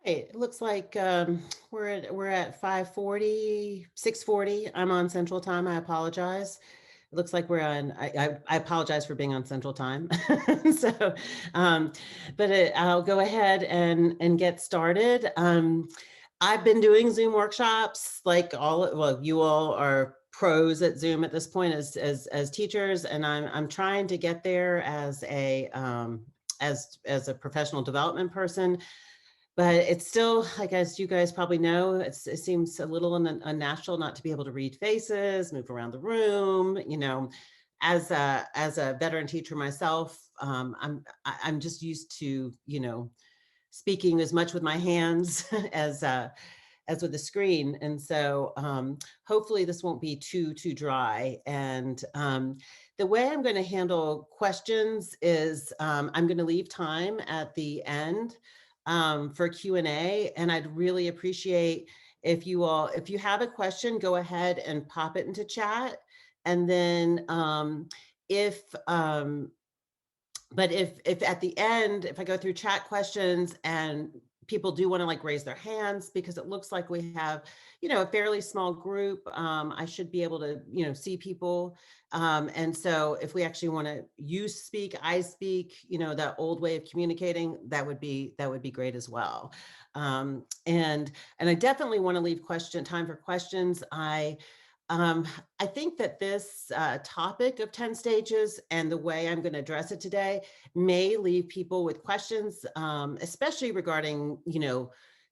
Right. It looks like we're at 5:40, 6:40. I'm on Central Time. I apologize. It looks like we're on. I apologize for being on Central Time. So, um, but I'll go ahead and get started. I've been doing Zoom workshops like well, you all are pros at Zoom at this point as teachers, and I'm trying to get there as a professional development person. But it's still, like, as you guys probably know, it seems a little unnatural not to be able to read faces, move around the room. As a veteran teacher myself, I'm just used to speaking as much with my hands as with the screen, and so hopefully this won't be too dry. And the way I'm going to handle questions is I'm going to leave time at the end for Q&A, and I'd really appreciate if you have a question, go ahead and pop it into chat. And then if but if at the end, if I go through chat questions and people do want to like raise their hands, because it looks like we have a fairly small group, I should be able to see people. And so if we actually want to speak, I speak, that old way of communicating, that would be great as well. And I definitely want to leave time for questions. I think that this topic of 10 stages and the way I'm going to address it today may leave people with questions, especially regarding,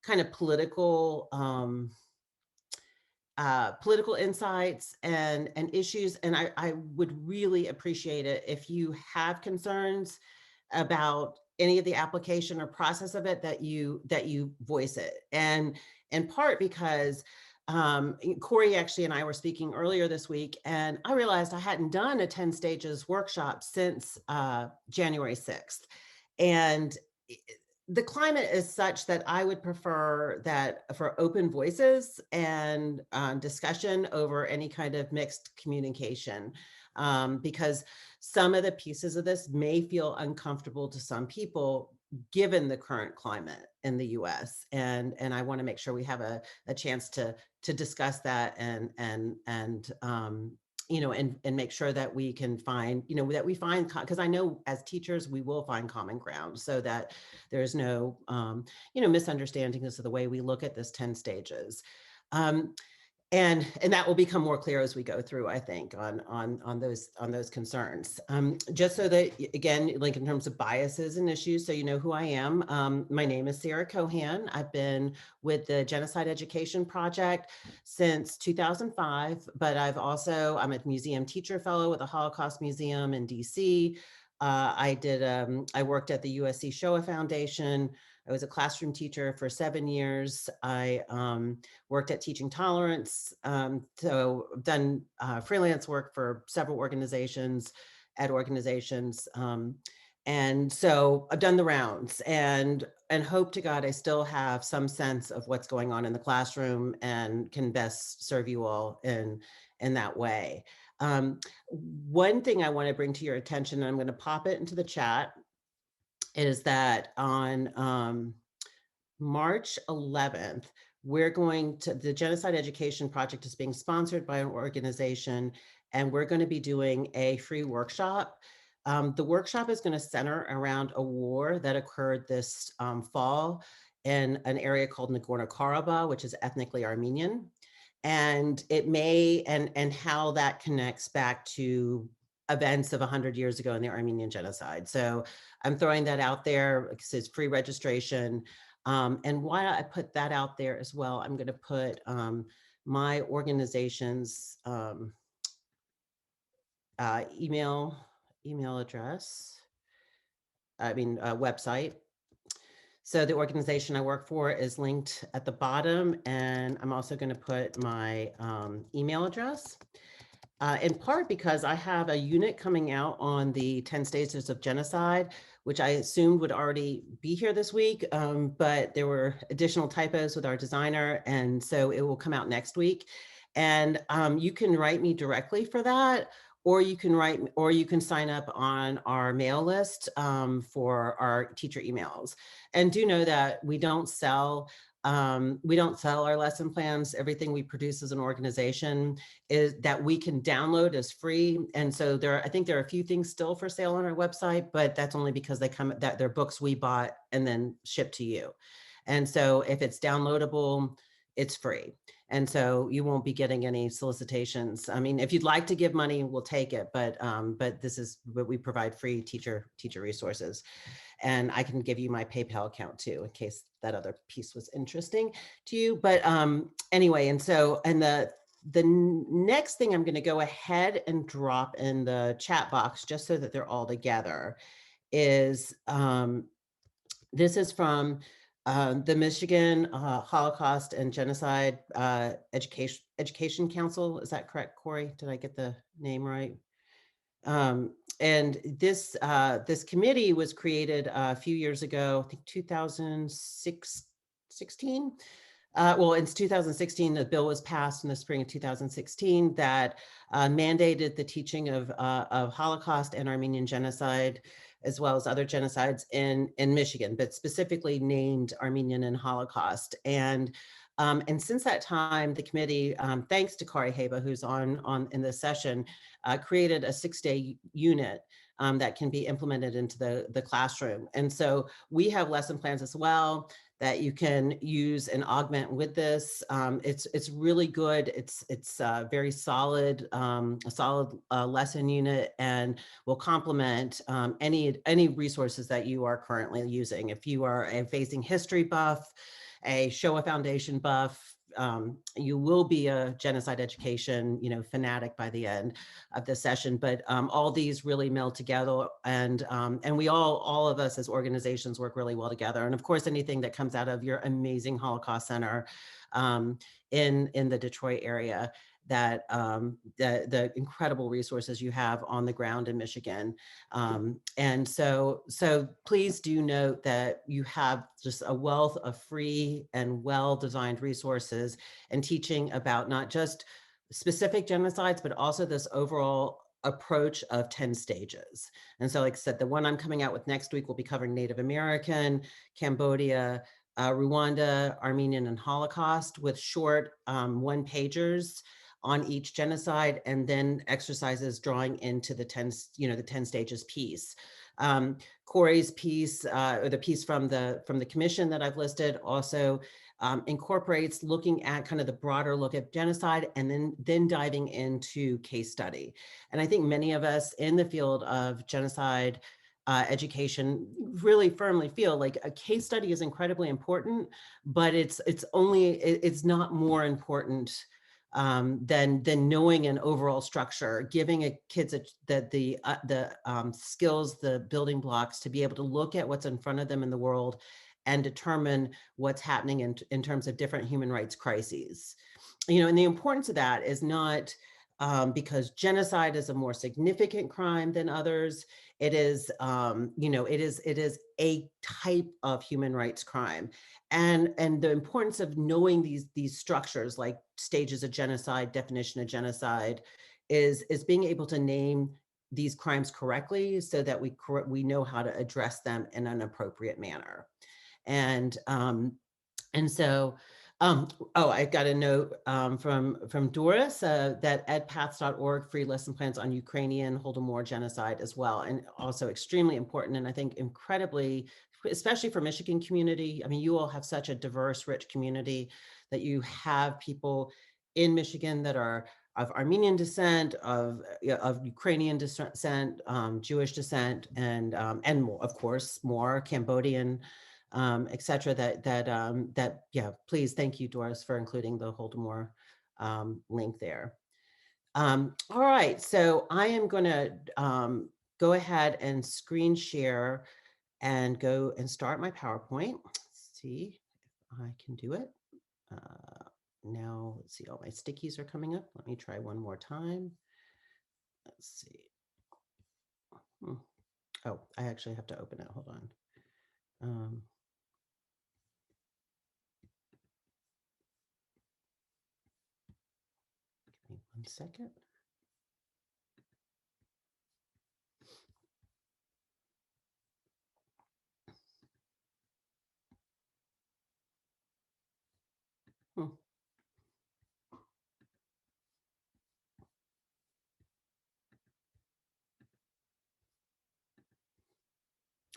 kind of political insights and issues. And I would really appreciate it if you have concerns about any of the application or process of it, that you voice it. And in part because Corey actually and I were speaking earlier this week, and I realized I hadn't done a 10 stages workshop since January 6th. And the climate is such that I would prefer that for open voices and discussion over any kind of mixed communication, because some of the pieces of this may feel uncomfortable to some people given the current climate in the US. And I want to make sure we have a chance to discuss that and make sure that we can find, because I know as teachers, we will find common ground so that there's no, misunderstandings of the way we look at this 10 stages. And that will become more clear as we go through, I think, on those concerns. Just so that, again, like in terms of biases and issues, so you know who I am. My name is Sarah Cohan. I've been with the Genocide Education Project since 2005, but I'm a museum teacher fellow with the Holocaust Museum in DC. I worked at the USC Shoah Foundation. I was a classroom teacher for 7 years. I worked at Teaching Tolerance. So I've done freelance work for several organizations, ed organizations. And so I've done the rounds, and hope to God I still have some sense of what's going on in the classroom and can best serve you all in that way. One thing I want to bring to your attention, and I'm going to pop it into the chat, is that on March 11th, the Genocide Education Project is being sponsored by an organization, and we're going to be doing a free workshop. The workshop is going to center around a war that occurred this fall in an area called Nagorno-Karabakh, which is ethnically Armenian. And it may, and how that connects back to events of 100 years ago in the Armenian genocide. So I'm throwing that out there because it's free registration. And while I put that out there as well, I'm going to put my organization's email address, website. So the organization I work for is linked at the bottom, and I'm also going to put my email address. In part because I have a unit coming out on the 10 stages of genocide, which I assumed would already be here this week, but there were additional typos with our designer, and so it will come out next week. And you can write me directly for that, or you can sign up on our mail list for our teacher emails. And do know that we don't sell our lesson plans. Everything we produce as an organization is that we can download as free. And so I think there are a few things still for sale on our website, but that's only because they're books we bought and then shipped to you. And so if it's downloadable, it's free. And so you won't be getting any solicitations. I mean, if you'd like to give money, we'll take it, but we provide free teacher resources. And I can give you my PayPal account too, in case that other piece was interesting to you. But anyway, and the next thing I'm going to go ahead and drop in the chat box, just so that they're all together, is this is from the Michigan Holocaust and Genocide Education Council. Is that correct, Corey? Did I get the name right? And this committee was created a few years ago, I think 2016. Well, in 2016, the bill was passed in the spring of 2016 that mandated the teaching of Holocaust and Armenian genocide, as well as other genocides in Michigan, but specifically named Armenian and Holocaust. And since that time, the committee, thanks to Kari Heba, who's on in this session, created a 6-day unit that can be implemented into the classroom. And so we have lesson plans as well that you can use and augment with this. It's really good. It's very solid, a solid lesson unit, and will complement any resources that you are currently using. If you are a phasing history buff, a Shoah Foundation buff, you will be a genocide education, fanatic by the end of the session. But all these really meld together, and we all of us as organizations work really well together. And of course, anything that comes out of your amazing Holocaust Center in the Detroit area, that the incredible resources you have on the ground in Michigan. And so please do note that you have just a wealth of free and well-designed resources and teaching about not just specific genocides, but also this overall approach of 10 stages. And so, like I said, the one I'm coming out with next week will be covering Native American, Cambodia, Rwanda, Armenian, and Holocaust, with short one-pagers on each genocide, and then exercises drawing into the 10 stages piece. Corey's piece, or the piece from the commission that I've listed, also incorporates looking at kind of the broader look at genocide, and then diving into case study. And I think many of us in the field of genocide education really firmly feel like a case study is incredibly important, but it's not more important than knowing an overall structure, giving kids the skills, the building blocks to be able to look at what's in front of them in the world and determine what's happening in terms of different human rights crises. And the importance of that is not because genocide is a more significant crime than others. It is, it is a type of human rights crime. And the importance of knowing these structures, like stages of genocide, definition of genocide, is being able to name these crimes correctly, so that we know how to address them in an appropriate manner. And so, I got a note from Doris that edpaths.org, free lesson plans on Ukrainian Holodomor genocide as well, and also extremely important, and I think incredibly, especially for Michigan community. I mean, you all have such a diverse, rich community, that you have people in Michigan that are of Armenian descent, of Ukrainian descent, Jewish descent, and more, of course, more Cambodian, etc. Yeah, please, thank you, Doris, for including the Holodomor link there. All right, so I am going to go ahead and screen share and go and start my PowerPoint. Let's see if I can do it. Now, let's see, all my stickies are coming up. Let me try one more time. Let's see. Oh, I actually have to open it. Hold on. Give me 1 second.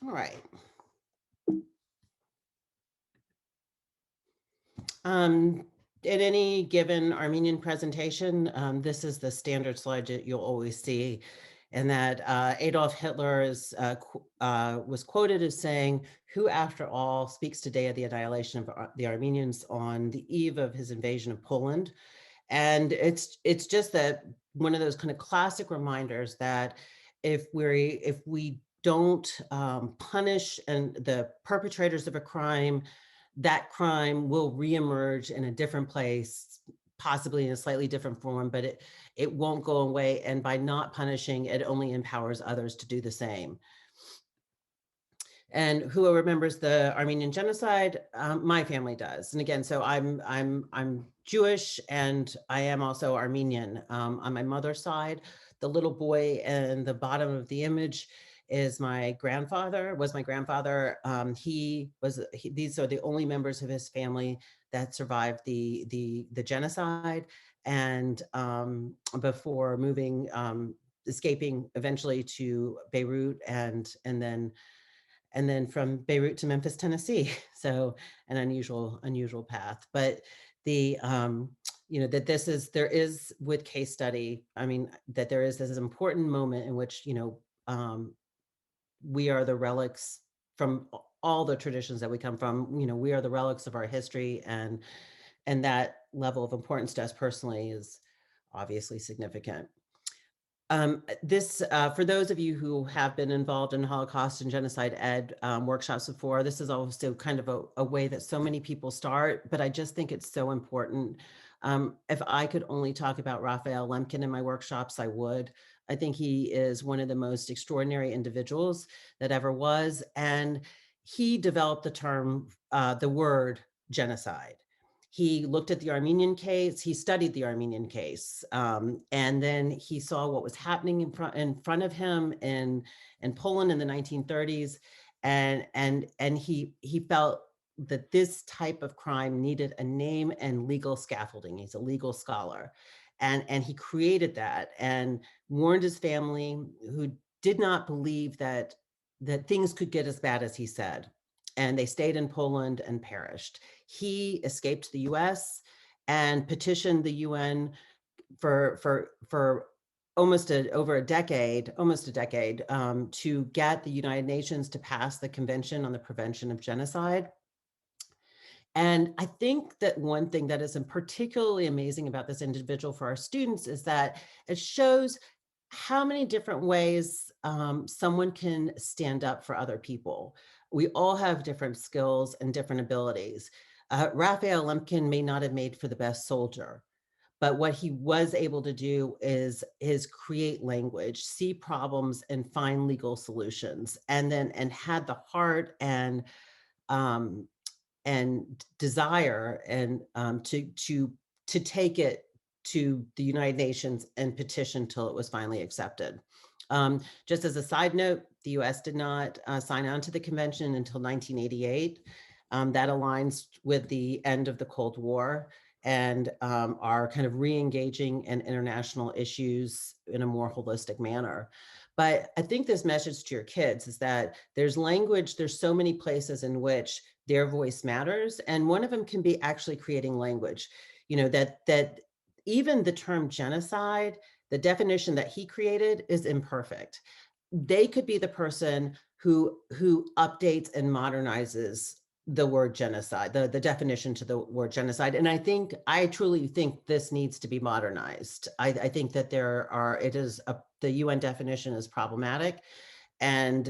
All right. At any given Armenian presentation, this is the standard slide that you'll always see, and that Adolf Hitler was quoted as saying, "Who, after all, speaks today of the annihilation of the Armenians on the eve of his invasion of Poland?" And it's just that one of those kind of classic reminders that if we don't punish and the perpetrators of a crime, that crime will reemerge in a different place, possibly in a slightly different form, but it won't go away. And by not punishing, it only empowers others to do the same. And who remembers the Armenian genocide? My family does. And again, so I'm Jewish, and I am also Armenian on my mother's side. The little boy in the bottom of the image is my grandfather. Was my grandfather. These are the only members of his family that survived the genocide, and before moving, escaping eventually to Beirut, and then from Beirut to Memphis, Tennessee. So an unusual path. But the that there is with case study, I mean, that there is this important moment in which we are the relics from all the traditions that we come from. We are the relics of our history, and that level of importance to us personally is obviously significant. For those of you who have been involved in Holocaust and genocide ed workshops before, this is also kind of a way that so many people start, but I just think it's so important. If I could only talk about Raphael Lemkin in my workshops, I would. I think he is one of the most extraordinary individuals that ever was, and he developed the word genocide. He looked at the Armenian case, he studied the Armenian case, and then he saw what was happening in front of him in Poland in the 1930s, and he felt that this type of crime needed a name and legal scaffolding. He's a legal scholar, and he created that and warned his family, who did not believe that things could get as bad as he said, and they stayed in Poland and perished. He escaped to the US and petitioned the UN for over a decade, to get the United Nations to pass the Convention on the Prevention of Genocide. And I think that one thing that is particularly amazing about this individual for our students is that it shows how many different ways someone can stand up for other people. We all have different skills and different abilities. Raphael Lemkin may not have made for the best soldier, but what he was able to do is create language, see problems, and find legal solutions, and had the heart and desire and to take it to the United Nations and petition till it was finally accepted. Just as a side note, the US did not sign on to the convention until 1988. That aligns with the end of the Cold War and are kind of re-engaging in international issues in a more holistic manner. But I think this message to your kids is that there's language, there's so many places in which their voice matters. And one of them can be actually creating language, that even the term genocide, the definition that he created is imperfect. They could be the person who updates and modernizes the word genocide, the definition to the word genocide. And I truly think this needs to be modernized. I think that the UN definition is problematic, and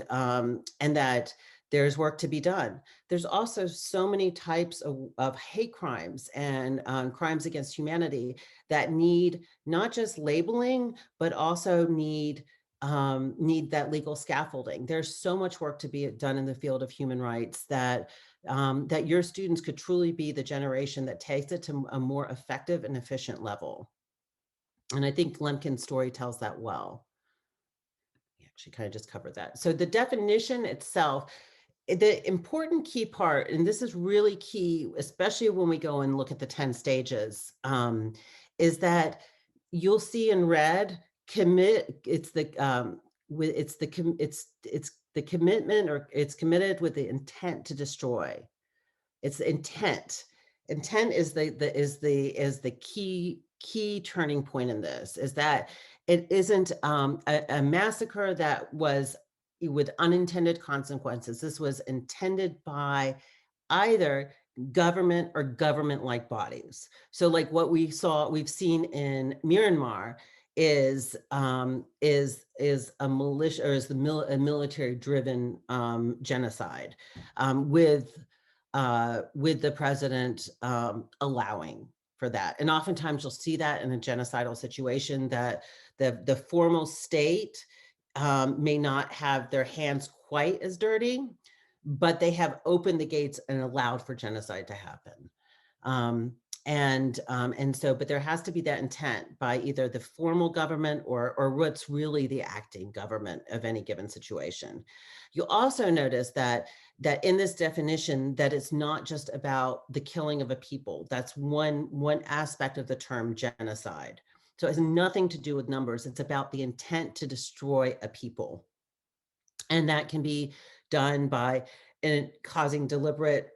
that there's work to be done. There's also so many types of hate crimes and crimes against humanity that need not just labeling, but also need that legal scaffolding. There's so much work to be done in the field of human rights that your students could truly be the generation that takes it to a more effective and efficient level. And I think Lemkin's story tells that well. We actually kind of just covered that. So the definition itself, the important key part, and this is really key, especially when we go and look at the 10 stages, is that you'll see in red, it's the commitment, or it's committed with the intent to destroy. It's intent. Intent is the key turning point in this, is that it isn't a massacre that was with unintended consequences. This was intended by either government or government-like bodies. So like what we've seen in Myanmar is a militia, or is a military-driven genocide, with the president allowing for that. And oftentimes you'll see that in a genocidal situation, that the formal state may not have their hands quite as dirty, but they have opened the gates and allowed for genocide to happen. But there has to be that intent by either the formal government or what's really the acting government of any given situation. You'll also notice that in this definition, that it's not just about the killing of a people. That's one aspect of the term genocide. So it has nothing to do with numbers. It's about the intent to destroy a people. And that can be done by causing deliberate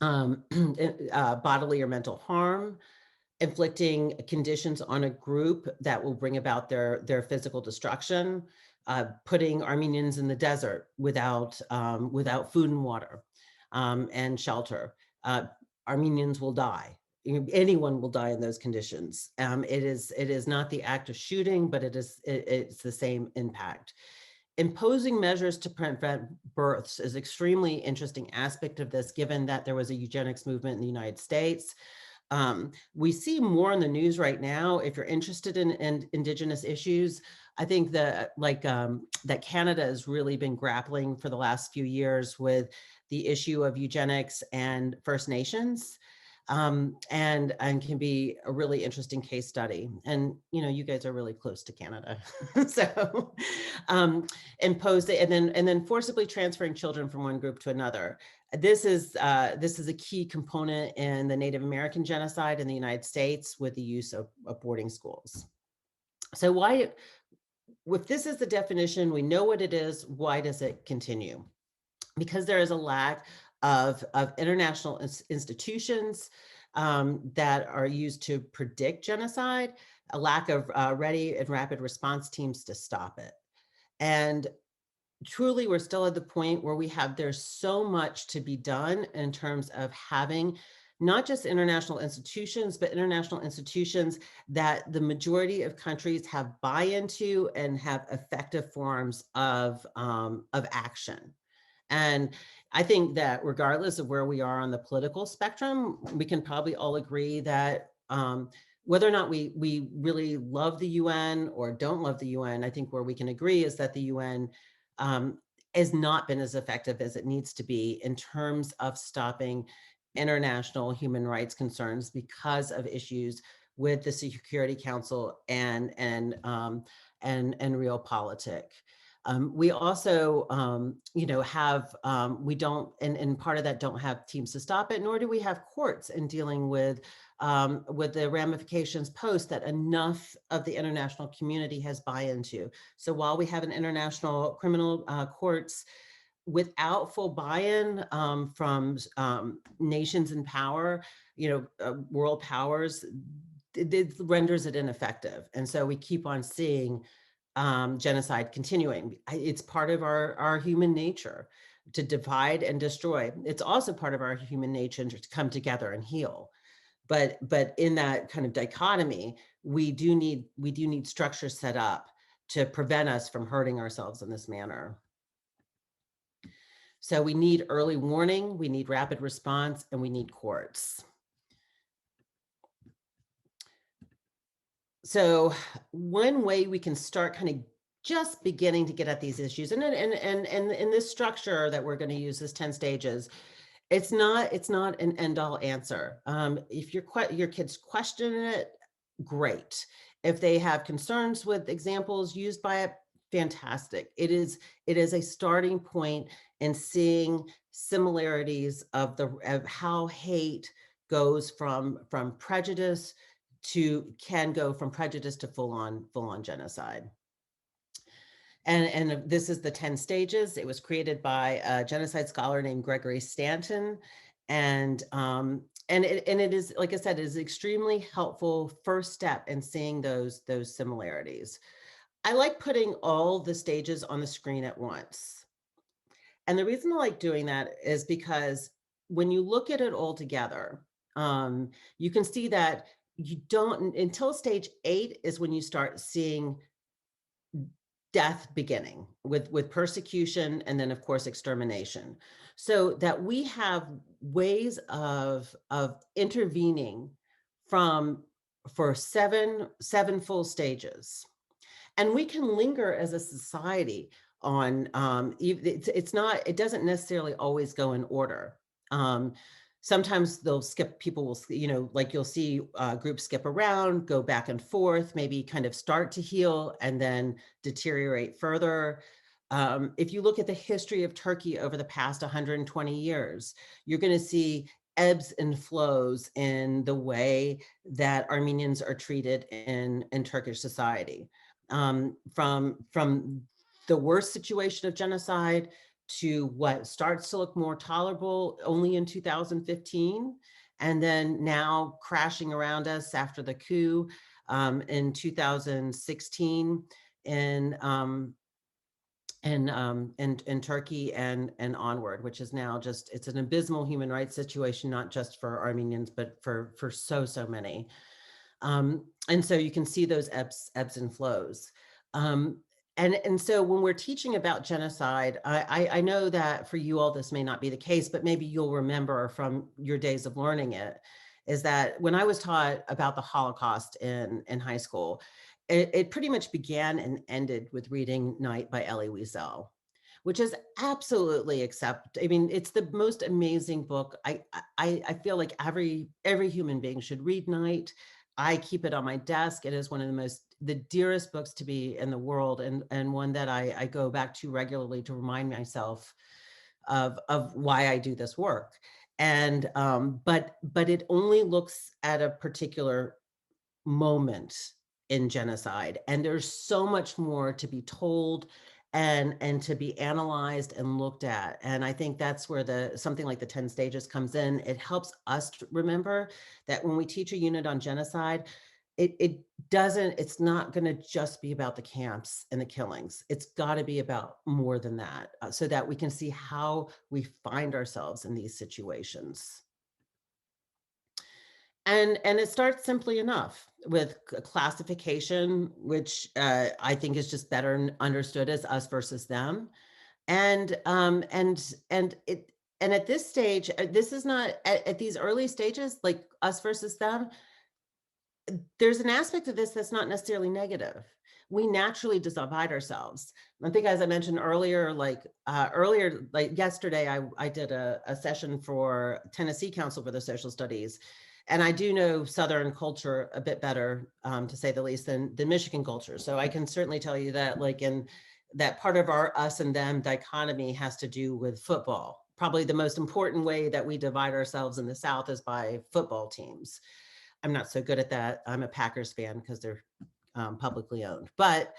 bodily or mental harm, inflicting conditions on a group that will bring about their physical destruction, putting Armenians in the desert without food and water and shelter. Armenians will die. Anyone will die in those conditions. It is not the act of shooting, but it's the same impact. Imposing measures to prevent births is extremely interesting aspect of this, given that there was a eugenics movement in the United States. We see more in the news right now. If you're interested in Indigenous issues, I think that that Canada has really been grappling for the last few years with the issue of eugenics and First Nations. And can be a really interesting case study. And you guys are really close to Canada, so imposed it, and then forcibly transferring children from one group to another. This is a key component in the Native American genocide in the United States, with the use of boarding schools. So why, if this is the definition, we know what it is, why does it continue? Because there is a lack of international institutions that are used to predict genocide, a lack of ready and rapid response teams to stop it. And truly, we're still at the point where there's so much to be done in terms of having not just international institutions, but international institutions that the majority of countries have buy-in to and have effective forms of action. And I think that regardless of where we are on the political spectrum, we can probably all agree that whether or not we really love the UN or don't love the UN, I think where we can agree is that the UN has not been as effective as it needs to be in terms of stopping international human rights concerns because of issues with the Security Council and realpolitik. We also, we don't, and part of that don't have teams to stop it, nor do we have courts in dealing with the ramifications post that enough of the international community has buy-in to. So while we have an international criminal courts, without full buy-in from nations in power, world powers, it renders it ineffective. And so we keep on seeing genocide continuing. It's part of our human nature to divide and destroy. It's also part of our human nature to come together and heal. But in that kind of dichotomy, we do need structures set up to prevent us from hurting ourselves in this manner. So we need early warning, we need rapid response, and we need courts. So one way we can start kind of just beginning to get at these issues, and in this structure that we're going to use, this 10 stages, it's not an end-all answer. If your kids question it, great. If they have concerns with examples used by it, fantastic. It is a starting point in seeing similarities of how hate goes from prejudice to full-on genocide. And this is the 10 stages. It was created by a genocide scholar named Gregory Stanton. And it is, like I said, it is extremely helpful first step in seeing those similarities. I like putting all the stages on the screen at once. And the reason I like doing that is because when you look at it all together, you can see that you don't, until stage 8 is when you start seeing death beginning with persecution, and then of course extermination. So that we have ways of intervening from for seven full stages, and we can linger as a society on it's not, it doesn't necessarily always go in order. um, Sometimes they'll skip, people will, like you'll see groups skip around, go back and forth, maybe kind of start to heal and then deteriorate further. If you look at the history of Turkey over the past 120 years, you're going to see ebbs and flows in the way that Armenians are treated in Turkish society. From the worst situation of genocide to what starts to look more tolerable only in 2015, and then now crashing around us after the coup in 2016 in in Turkey and onward, which is now just, it's an abysmal human rights situation, not just for Armenians, but for so many. And so you can see those ebbs and flows. Um, and so when we're teaching about genocide, I know that for you all this may not be the case, but maybe you'll remember from your days of learning it, is that when I was taught about the Holocaust in high school, it pretty much began and ended with reading Night by Elie Wiesel, which is absolutely accept. I mean, it's the most amazing book. I feel like every human being should read Night. I keep it on my desk. It is one of the dearest books to me in the world, and one that I go back to regularly to remind myself of why I do this work. And but it only looks at a particular moment in genocide, and there's so much more to be told and to be analyzed and looked at. And I think that's where the something like the 10 stages comes in. It helps us to remember that when we teach a unit on genocide, it doesn't, it's not going to just be about the camps and the killings. It's got to be about more than that, so that we can see how we find ourselves in these situations. And it starts simply enough with classification, which I think is just better understood as us versus them. And at this stage, this is not at these early stages, like us versus them, there's an aspect of this that's not necessarily negative. We naturally divide ourselves. I think, as I mentioned earlier, like yesterday, I did a session for Tennessee Council for the Social Studies, and I do know Southern culture a bit better, to say the least, than Michigan culture. So I can certainly tell you that, like, in that part of our us and them dichotomy has to do with football. Probably the most important way that we divide ourselves in the South is by football teams. I'm not so good at that. I'm a Packers fan because they're publicly owned. But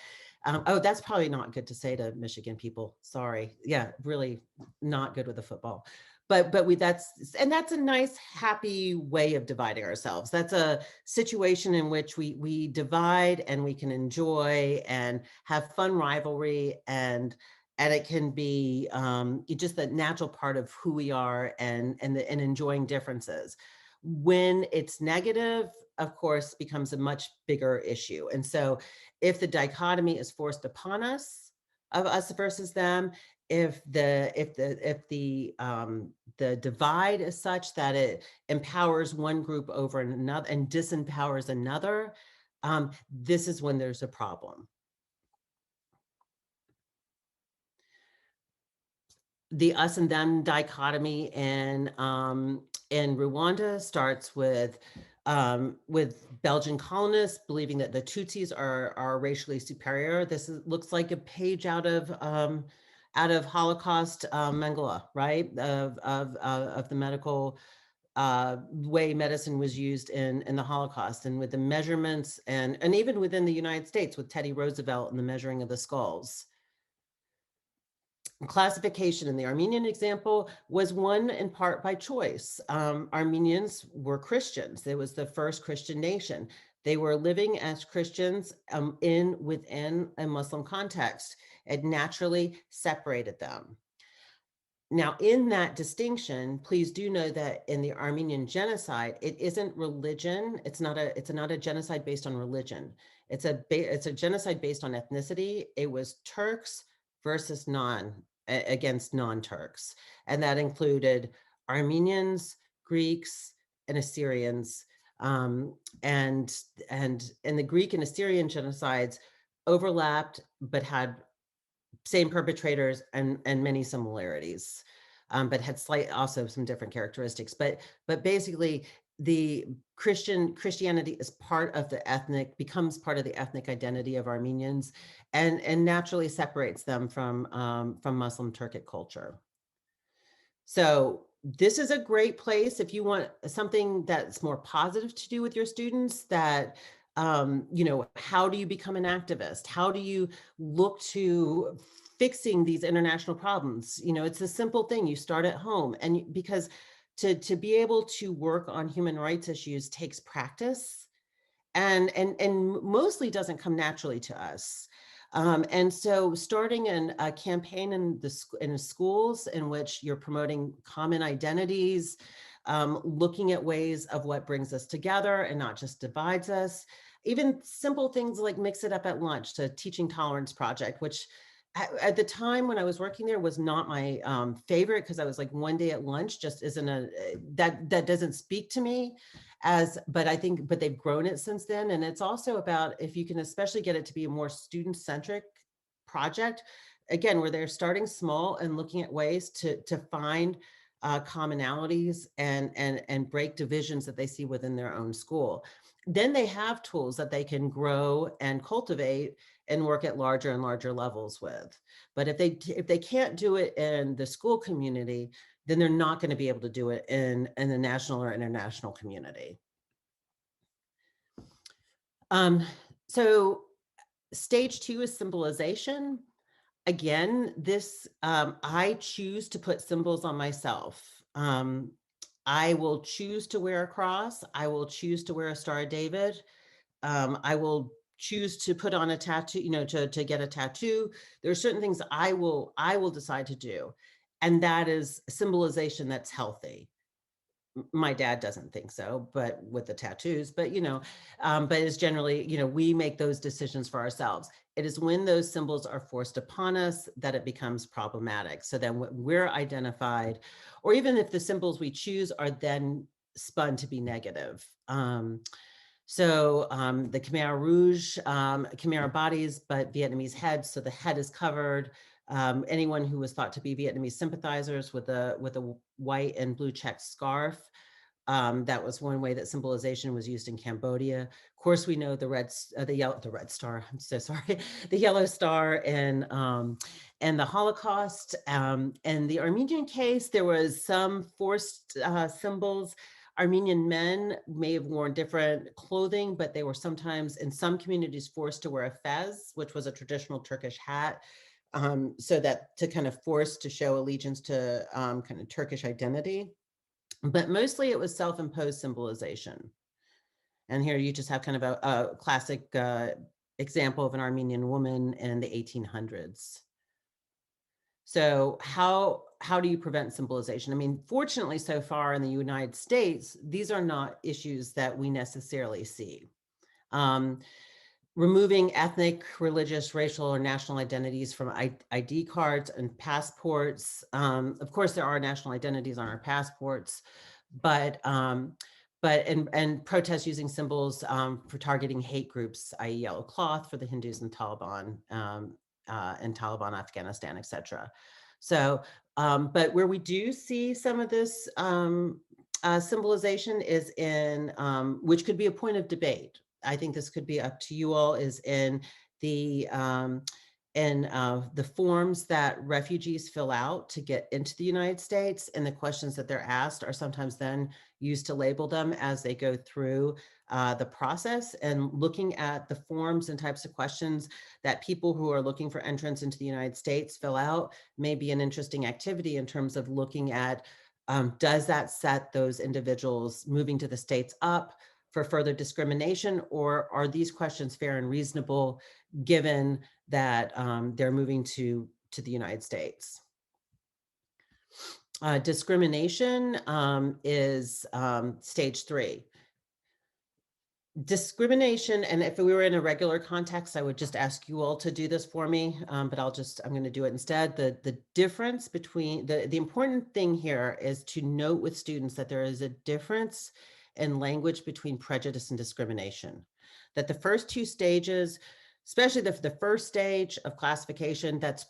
oh, that's probably not good to say to Michigan people. Sorry. Yeah, really not good with the football. But that's a nice, happy way of dividing ourselves. That's a situation in which we divide and we can enjoy and have fun rivalry, and it can be just the natural part of who we are, and enjoying differences. When it's negative, of course, becomes a much bigger issue. And so if the dichotomy is forced upon us, of us versus them, if the divide is such that it empowers one group over another and disempowers another, this is when there's a problem. The us and them dichotomy in Rwanda starts with Belgian colonists believing that the Tutsis are racially superior. Looks like a page out of Holocaust Mengele, right? Of the medical way medicine was used in the Holocaust, and with the measurements, and even within the United States with Teddy Roosevelt and the measuring of the skulls. Classification in the Armenian example was won in part by choice. Armenians were Christians. It was the first Christian nation. They were living as Christians within a Muslim context. It naturally separated them. Now, in that distinction, please do know that in the Armenian genocide, it isn't religion. It's not a genocide based on religion. It's a genocide based on ethnicity. It was Turks versus against non-Turks, and that included Armenians, Greeks, and Assyrians. And the Greek and Assyrian genocides overlapped, but had same perpetrators and many similarities, but had also some different characteristics. But basically, the Christianity is becomes part of the ethnic identity of Armenians, and naturally separates them from Muslim Turkic culture. So this is a great place if you want something that's more positive to do with your students. That how do you become an activist? How do you look to fixing these international problems? It's a simple thing. You start at home, and because to be able to work on human rights issues takes practice, and mostly doesn't come naturally to us. And so starting a campaign in schools in which you're promoting common identities, looking at ways of what brings us together and not just divides us. Even simple things like Mix It Up at Lunch, to Teaching Tolerance Project, which at the time when I was working there was not my favorite, because I was like, one day at lunch just isn't that doesn't speak to me but they've grown it since then. And it's also about, if you can especially get it to be a more student-centric project, again, where they're starting small and looking at ways to find commonalities and break divisions that they see within their own school. Then they have tools that they can grow and cultivate and work at larger and larger levels with. But if they can't do it in the school community, then they're not going to be able to do it in the national or international community. So stage 2 is symbolization. Again, this I choose to put symbols on myself. I will choose to wear a cross. I will choose to wear a Star of David. I will choose to put on a tattoo, to get a tattoo. There are certain things I will decide to do. And that is symbolization that's healthy. My dad doesn't think so, but with the tattoos, but it's generally, we make those decisions for ourselves. It is when those symbols are forced upon us that it becomes problematic. So then we're identified, or even if the symbols we choose are then spun to be negative. So the Khmer Rouge, Khmer bodies, but Vietnamese heads. So the head is covered. Anyone who was thought to be Vietnamese sympathizers with a white and blue checked scarf. That was one way that symbolization was used in Cambodia. Of course, we know the red star. I'm so sorry, the yellow star and the Holocaust. In the Armenian case, there was some forced symbols. Armenian men may have worn different clothing, but they were sometimes in some communities forced to wear a fez, which was a traditional Turkish hat. So that to kind of force to show allegiance to kind of Turkish identity. But mostly it was self-imposed symbolization. And here you just have kind of a classic example of an Armenian woman in the 1800s. So how do you prevent symbolization? I mean, fortunately, so far in the United States, these are not issues that we necessarily see. Removing ethnic, religious, racial, or national identities from ID cards and passports. Of course, there are national identities on our passports, but protests using symbols for targeting hate groups, i.e. yellow cloth for the Hindus and Taliban, Afghanistan, etc. So, but where we do see some of this symbolization is in, which could be a point of debate. I think this could be up to you all, is in the in the forms that refugees fill out to get into the United States, and the questions that they're asked are sometimes then used to label them as they go through the process. And looking at the forms and types of questions that people who are looking for entrance into the United States fill out may be an interesting activity in terms of looking at, does that set those individuals moving to the States up for further discrimination, or are these questions fair and reasonable given that they're moving to the United States? Discrimination is stage 3. Discrimination, and if we were in a regular context, I would just ask you all to do this for me, but I'm going to do it instead. The difference between, the important thing here is to note with students that there is a difference in language between prejudice and discrimination. That the first 2 stages, especially the first stage of classification, that's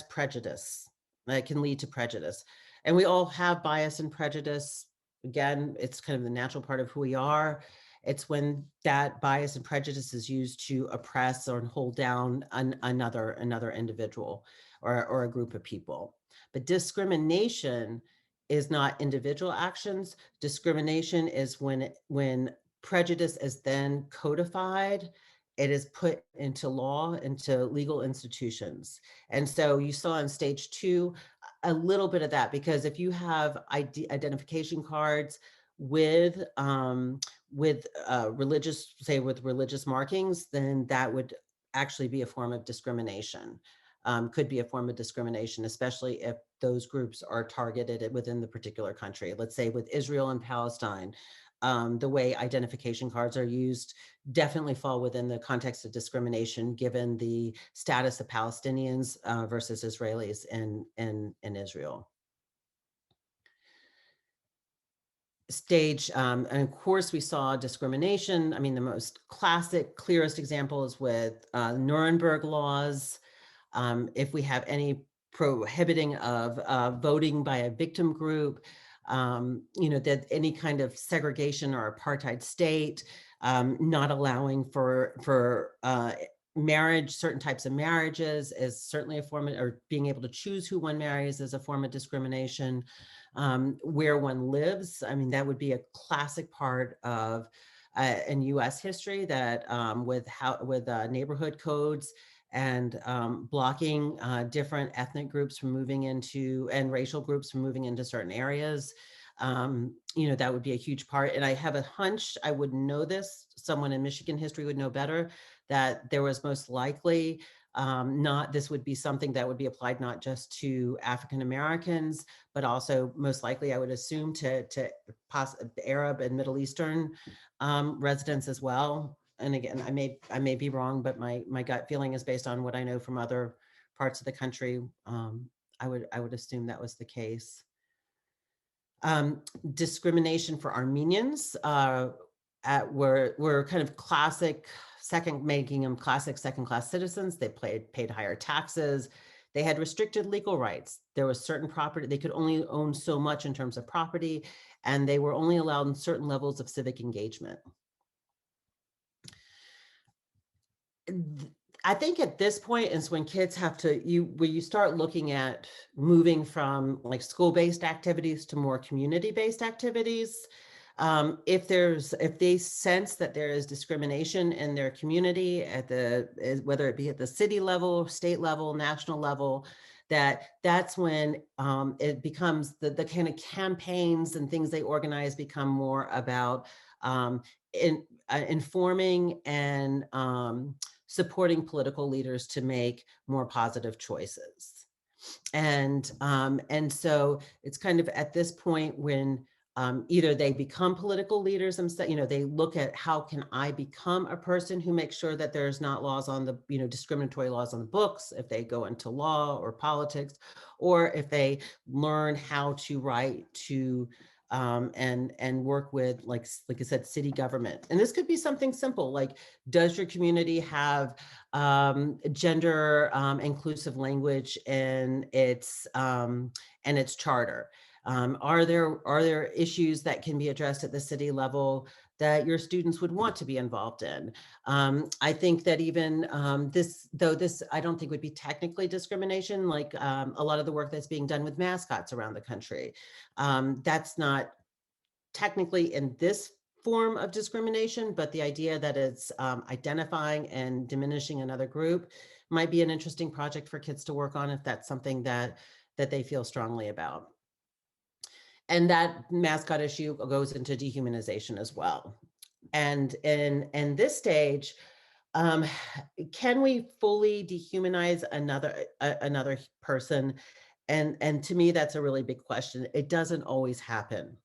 prejudice. That can lead to prejudice. And we all have bias and prejudice. Again, it's kind of the natural part of who we are. It's when that bias and prejudice is used to oppress or hold down another individual or a group of people. But discrimination is not individual actions. Discrimination is when prejudice is then codified, it is put into law, into legal institutions. And so you saw in stage 2 a little bit of that, because if you have identification cards with religious, say with religious markings, then that would actually be a form of discrimination. Could be a form of discrimination, especially if those groups are targeted within the particular country. Let's say with Israel and Palestine, the way identification cards are used definitely fall within the context of discrimination, given the status of Palestinians versus Israelis in Israel. Stage, and of course we saw discrimination. I mean, the most classic, clearest example is with Nuremberg laws. If we have any prohibiting of voting by a victim group, that any kind of segregation or apartheid state, not allowing for marriage, certain types of marriages is certainly a form of, or being able to choose who one marries is a form of discrimination. Where one lives, I mean, that would be a classic part of in U.S. history, that with neighborhood codes and blocking different ethnic groups from moving into, and racial groups from moving into certain areas. That would be a huge part. And I have a hunch, I would know this, someone in Michigan history would know better, that there was most likely this would be something that would be applied not just to African Americans, but also most likely, I would assume, to Arab and Middle Eastern residents as well. And again, I may be wrong, but my gut feeling is based on what I know from other parts of the country. I would assume that was the case. Discrimination for Armenians were kind of classic making them classic second-class citizens. They paid higher taxes. They had restricted legal rights. There was certain property, they could only own so much in terms of property, and they were only allowed in certain levels of civic engagement. I think at this point is when kids have to, when you start looking at moving from like school-based activities to more community-based activities. If they sense that there is discrimination in their community whether it be at the city level, state level, national level, that's when it becomes the kind of campaigns and things they organize become more about informing and supporting political leaders to make more positive choices. And so it's kind of at this point when either they become political leaders themselves, they look at how can I become a person who makes sure that there's not laws on the, discriminatory laws on the books, if they go into law or politics, or if they learn how to write to and work with, like I said, city government. And this could be something simple, like, does your community have gender inclusive language in its charter? Are there issues that can be addressed at the city level that your students would want to be involved in? I think that even this, I don't think would be technically discrimination, like a lot of the work that's being done with mascots around the country. That's not technically in this form of discrimination, but the idea that it's identifying and diminishing another group might be an interesting project for kids to work on if that's something that they feel strongly about. And that mascot issue goes into dehumanization as well. And in this stage, um, can we fully dehumanize another person? And to me, that's a really big question. It doesn't always happen.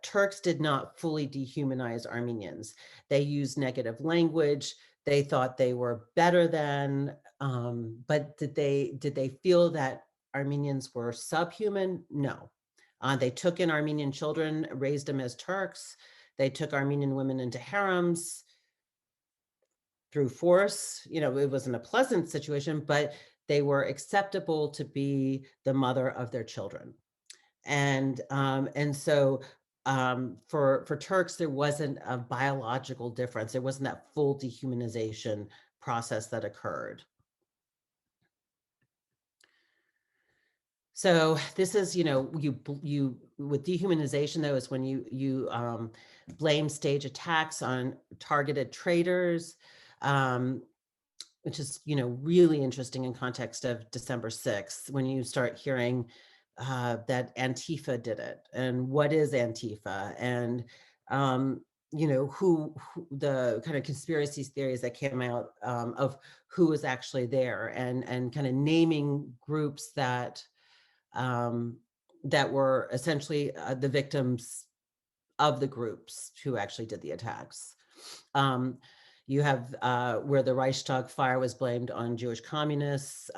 Turks did not fully dehumanize Armenians. They used negative language. They thought they were better than, but did they feel that Armenians were subhuman? No. They took in Armenian children, raised them as Turks. They took Armenian women into harems through force. You know, it wasn't a pleasant situation, but they were acceptable to be the mother of their children. And so for Turks, there wasn't a biological difference. There wasn't that full dehumanization process that occurred. So this is, you know, you with dehumanization, though, is when you blame stage attacks on targeted traitors, which is, you know, really interesting in context of December 6th, when you start hearing that Antifa did it, and what is Antifa, and you know, who the kind of conspiracy theories that came out of who was actually there, and kind of naming groups that that were essentially the victims of the groups who actually did the attacks. You have where the Reichstag fire was blamed on Jewish communists.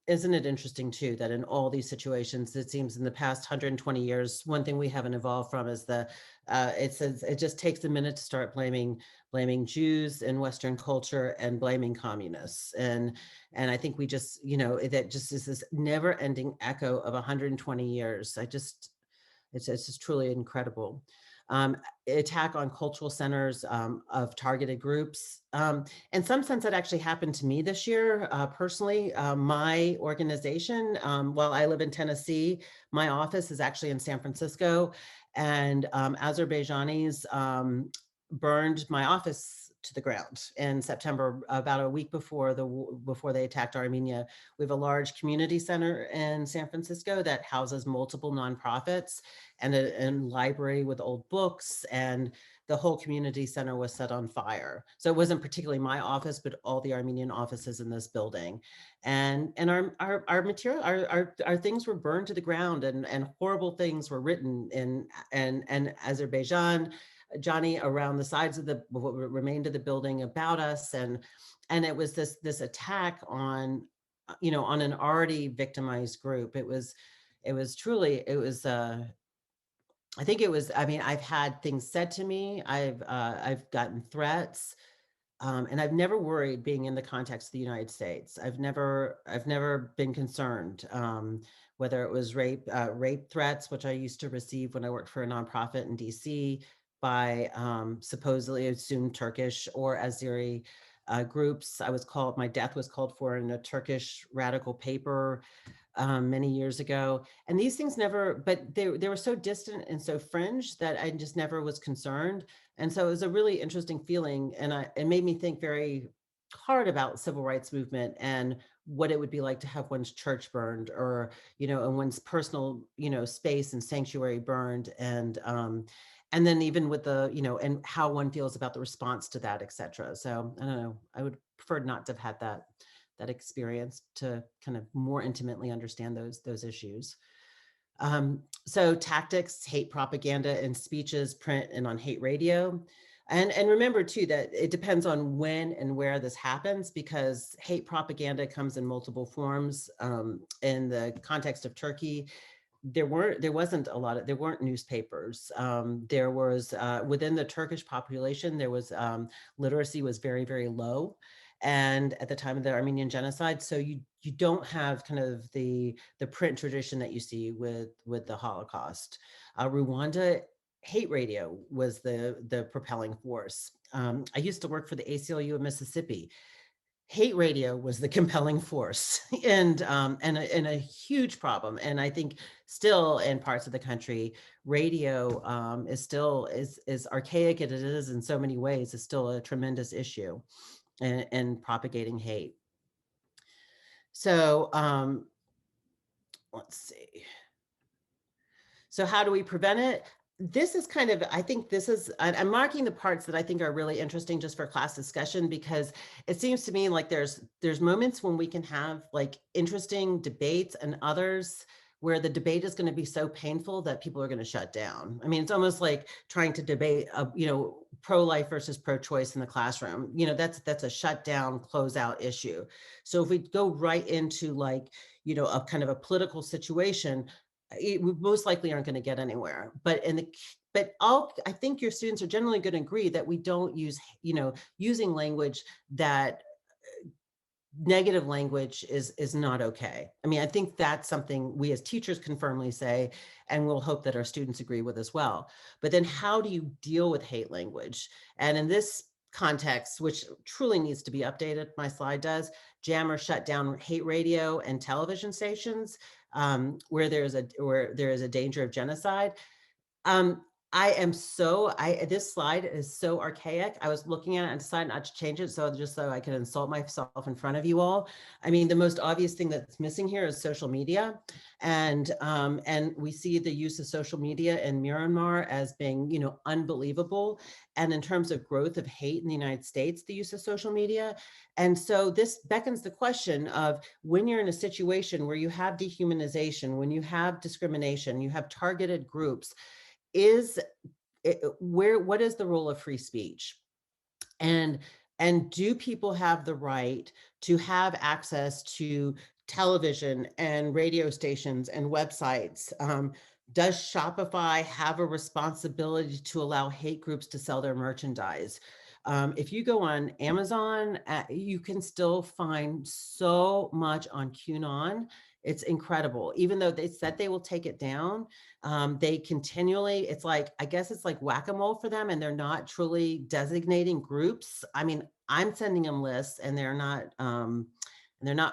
Isn't it interesting too that in all these situations, it seems in the past 120 years, one thing we haven't evolved from is it says it just takes a minute to start blaming Jews in Western culture and blaming communists, and I think we just, you know, that just is this never-ending echo of 120 years. It's just truly incredible. Attack on cultural centers of targeted groups. In some sense, that actually happened to me this year. Personally, my organization, while I live in Tennessee, my office is actually in San Francisco, and Azerbaijanis burned my office to the ground in September, about a week before they attacked Armenia. We have a large community center in San Francisco that houses multiple nonprofits, and a library with old books, and the whole community center was set on fire. So it wasn't particularly my office, but all the Armenian offices in this building. And our material, our things were burned to the ground, and horrible things were written in and Azerbaijan, Johnny, around the sides of the what remained of the building about us, and it was this attack on, you know, on an already victimized group. It was truly, I think it was, I mean, I've had things said to me, I've gotten threats, and I've never worried being in the context of the United States. I've never been concerned, whether it was rape threats, which I used to receive when I worked for a nonprofit in DC by supposedly assumed Turkish or Azeri groups. My death was called for in a Turkish radical paper many years ago. And these things never, but they were so distant and so fringe that I just never was concerned. And so it was a really interesting feeling. And it made me think very hard about civil rights movement and what it would be like to have one's church burned, or, you know, and one's personal, you know, space and sanctuary burned. And then even with the, you know, and how one feels about the response to that, et cetera. So I don't know, I would prefer not to have had that experience to kind of more intimately understand those issues. So tactics, hate propaganda in speeches, print, and on hate radio. And remember too, that it depends on when and where this happens, because hate propaganda comes in multiple forms. In the context of Turkey, there weren't newspapers. There was within the Turkish population, there was literacy was very, very low. and at the time of the Armenian genocide. So you don't have kind of the print tradition that you see with the Holocaust. Rwanda, hate radio was the propelling force. I used to work for the ACLU of Mississippi. Hate radio was the compelling force, and a huge problem. And I think still in parts of the country, radio is still is archaic as it is in so many ways, is still a tremendous issue in propagating hate. So let's see. So how do we prevent it? This is kind of, I think this is, I'm marking the parts that I think are really interesting just for class discussion, because it seems to me like there's moments when we can have like interesting debates, and others where the debate is going to be so painful that people are going to shut down. I mean, it's almost like trying to debate, pro-life versus pro-choice in the classroom. That's a shut down, close out issue. So if we go right into like, a kind of a political situation, we most likely aren't going to get anywhere. But I think your students are generally going to agree that we don't use, using language that negative language is not okay. I mean, I think that's something we as teachers can firmly say, and we'll hope that our students agree with as well. But then how do you deal with hate language? And in this context, which truly needs to be updated, my slide does, jam or shut down hate radio and television stations where there is a danger of genocide. Um, this slide is so archaic. I was looking at it and decided not to change it, so I can insult myself in front of you all. I mean, the most obvious thing that's missing here is social media. And we see the use of social media in Myanmar as being, unbelievable. And in terms of growth of hate in the United States, the use of social media. And so this beckons the question of, when you're in a situation where you have dehumanization, when you have discrimination, you have targeted groups, what is the role of free speech? And do people have the right to have access to television and radio stations and websites? Does Shopify have a responsibility to allow hate groups to sell their merchandise? If you go on Amazon, you can still find so much on QAnon. It's incredible. Even though they said they will take it down, they continually, I guess it's like whack-a-mole for them, and they're not truly designating groups. I mean, I'm sending them lists, and they're not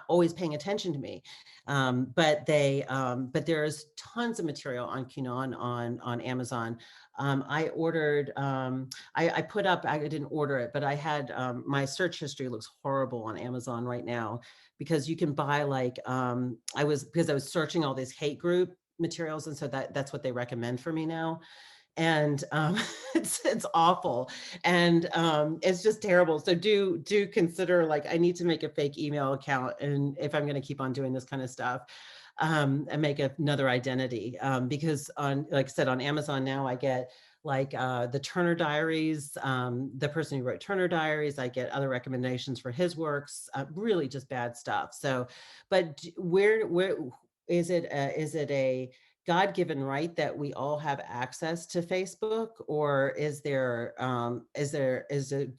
always paying attention to me. But there's tons of material on QAnon on Amazon. I ordered, I put up, I didn't order it, but I had, my search history looks horrible on Amazon right now, because you can buy because I was searching all these hate group materials. And so that's what they recommend for me now. And it's awful, and it's just terrible. So do consider, like, I need to make a fake email account, and if I'm going to keep on doing this kind of stuff, and make another identity, because like I said, on Amazon now I get the Turner Diaries, the person who wrote Turner Diaries. I get other recommendations for his works, really just bad stuff. So, but where is it a God-given right that we all have access to Facebook, or is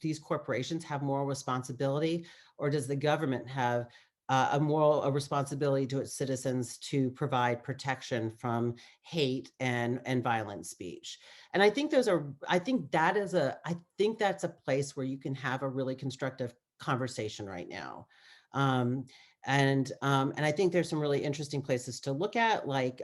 these corporations have moral responsibility, or does the government have a responsibility to its citizens to provide protection from hate and violent speech? And I think that's a place where you can have a really constructive conversation right now. And I think there's some really interesting places to look at, like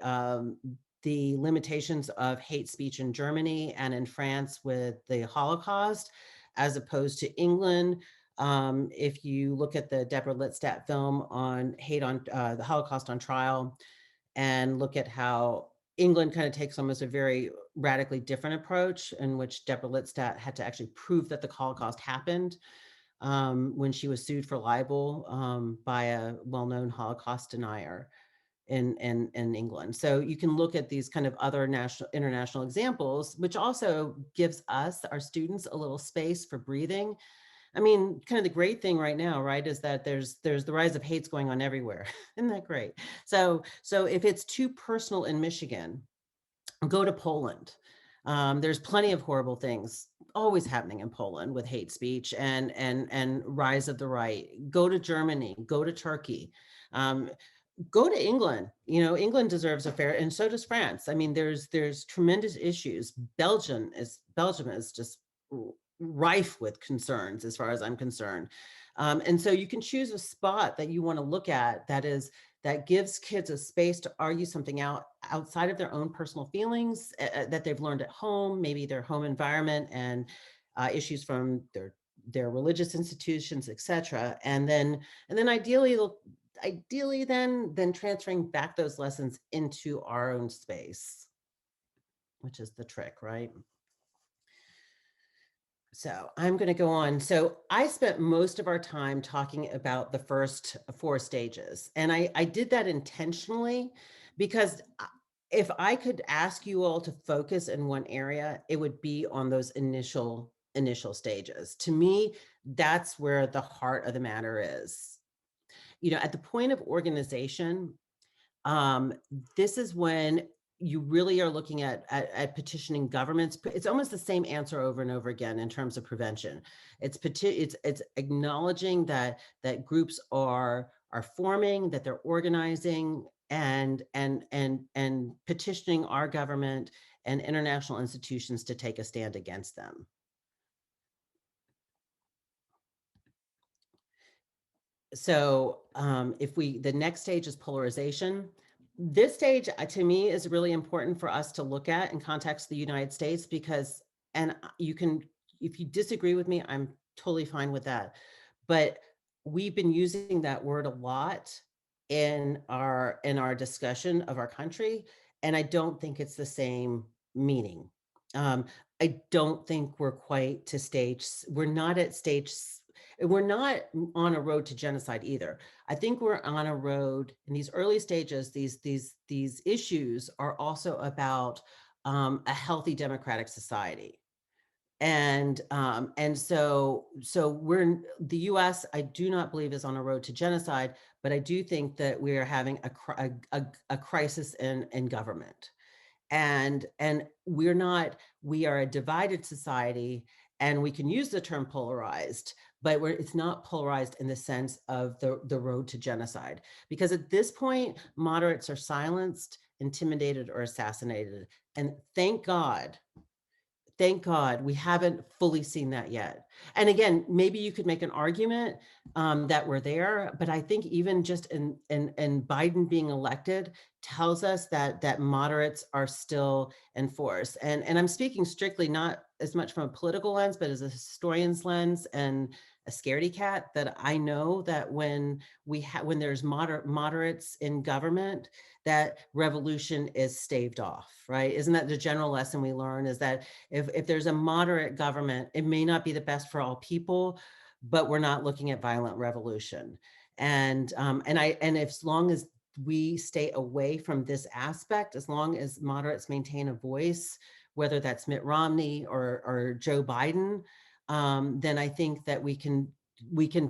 the limitations of hate speech in Germany and in France with the Holocaust, as opposed to England. If you look at the Deborah Littstadt film on hate on the Holocaust on trial, and look at how England kind of takes almost a very radically different approach, in which Deborah Littstadt had to actually prove that the Holocaust happened, when she was sued for libel by a well-known Holocaust denier in England. So you can look at these kind of other international examples, which also gives us, our students, a little space for breathing. I mean, kind of the great thing right now, right, is that there's the rise of hates going on everywhere. Isn't that great? So if it's too personal in Michigan, go to Poland. There's plenty of horrible things always happening in Poland with hate speech and rise of the right. Go to Germany, go to Turkey, go to England. England deserves a fair, and so does France. I mean, there's tremendous issues. Belgium is just rife with concerns as far as I'm concerned. And so you can choose a spot that you want to look at that gives kids a space to argue something out outside of their own personal feelings that they've learned at home, maybe their home environment, and issues from their religious institutions, etc. And then ideally then transferring back those lessons into our own space, which is the trick, right? So I'm going to go on. So I spent most of our time talking about the first 4 stages. And I did that intentionally because if I could ask you all to focus in one area, it would be on those initial stages. To me, that's where the heart of the matter is. At the point of organization, this is when you really are looking at petitioning governments. It's almost the same answer over and over again in terms of prevention. It's acknowledging that groups are forming, that they're organizing, and petitioning our government and international institutions to take a stand against them. So the next stage is polarization. This stage, to me, is really important for us to look at in context of the United States because, and if you disagree with me, I'm totally fine with that. But we've been using that word a lot in our discussion of our country, and I don't think it's the same meaning. I don't think we're quite to stage. We're not at stage. We're not on a road to genocide either. I think we're on a road in these early stages. These issues are also about a healthy democratic society, and so the U.S. I do not believe is on a road to genocide, but I do think that we are having a crisis in government. And we are a divided society, and we can use the term polarized, but it's not polarized in the sense of the road to genocide, because at this point moderates are silenced, intimidated, or assassinated. And thank God we haven't fully seen that yet. And again, maybe you could make an argument that we're there, but I think even just in Biden being elected tells us that moderates are still in force. And I'm speaking strictly not as much from a political lens, but as a historian's lens and a scaredy cat, that I know that when there's moderates in government, that revolution is staved off, right? Isn't that the general lesson we learn, is that if there's a moderate government, it may not be the best for all people, but we're not looking at violent revolution. And as long as we stay away from this aspect, as long as moderates maintain a voice, whether that's Mitt Romney or Joe Biden, then I think that we can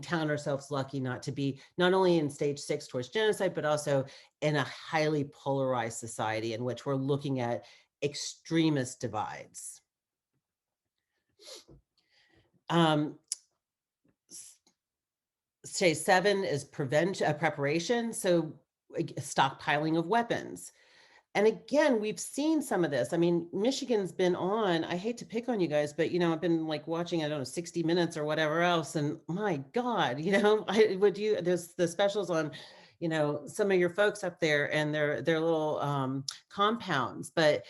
count ourselves lucky not to be not only in stage 6 towards genocide, but also in a highly polarized society in which we're looking at extremist divides. Stage 7 is preparation. So stockpiling of weapons. And again, we've seen some of this. I mean, Michigan's been on, I hate to pick on you guys, but, I've been like watching, I don't know, 60 Minutes or whatever else. And my God, there's the specials on, some of your folks up there and their little compounds. But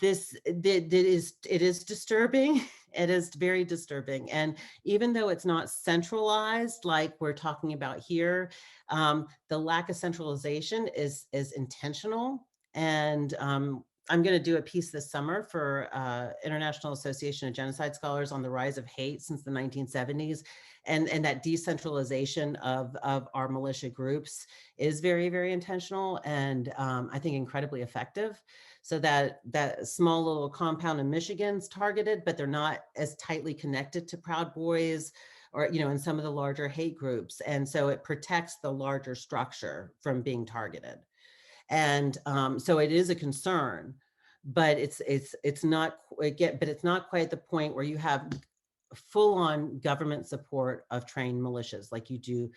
it is disturbing. It is very disturbing. And even though it's not centralized, like we're talking about here, the lack of centralization is intentional. And I'm going to do a piece this summer for International Association of Genocide Scholars on the rise of hate since the 1970s. And that decentralization of our militia groups is very, very intentional, and I think incredibly effective. So that small little compound in Michigan's targeted, but they're not as tightly connected to Proud Boys or, in some of the larger hate groups. And so it protects the larger structure from being targeted. And so it is a concern, but it's not, again, but it's not quite at the point where you have full-on government support of trained militias like you do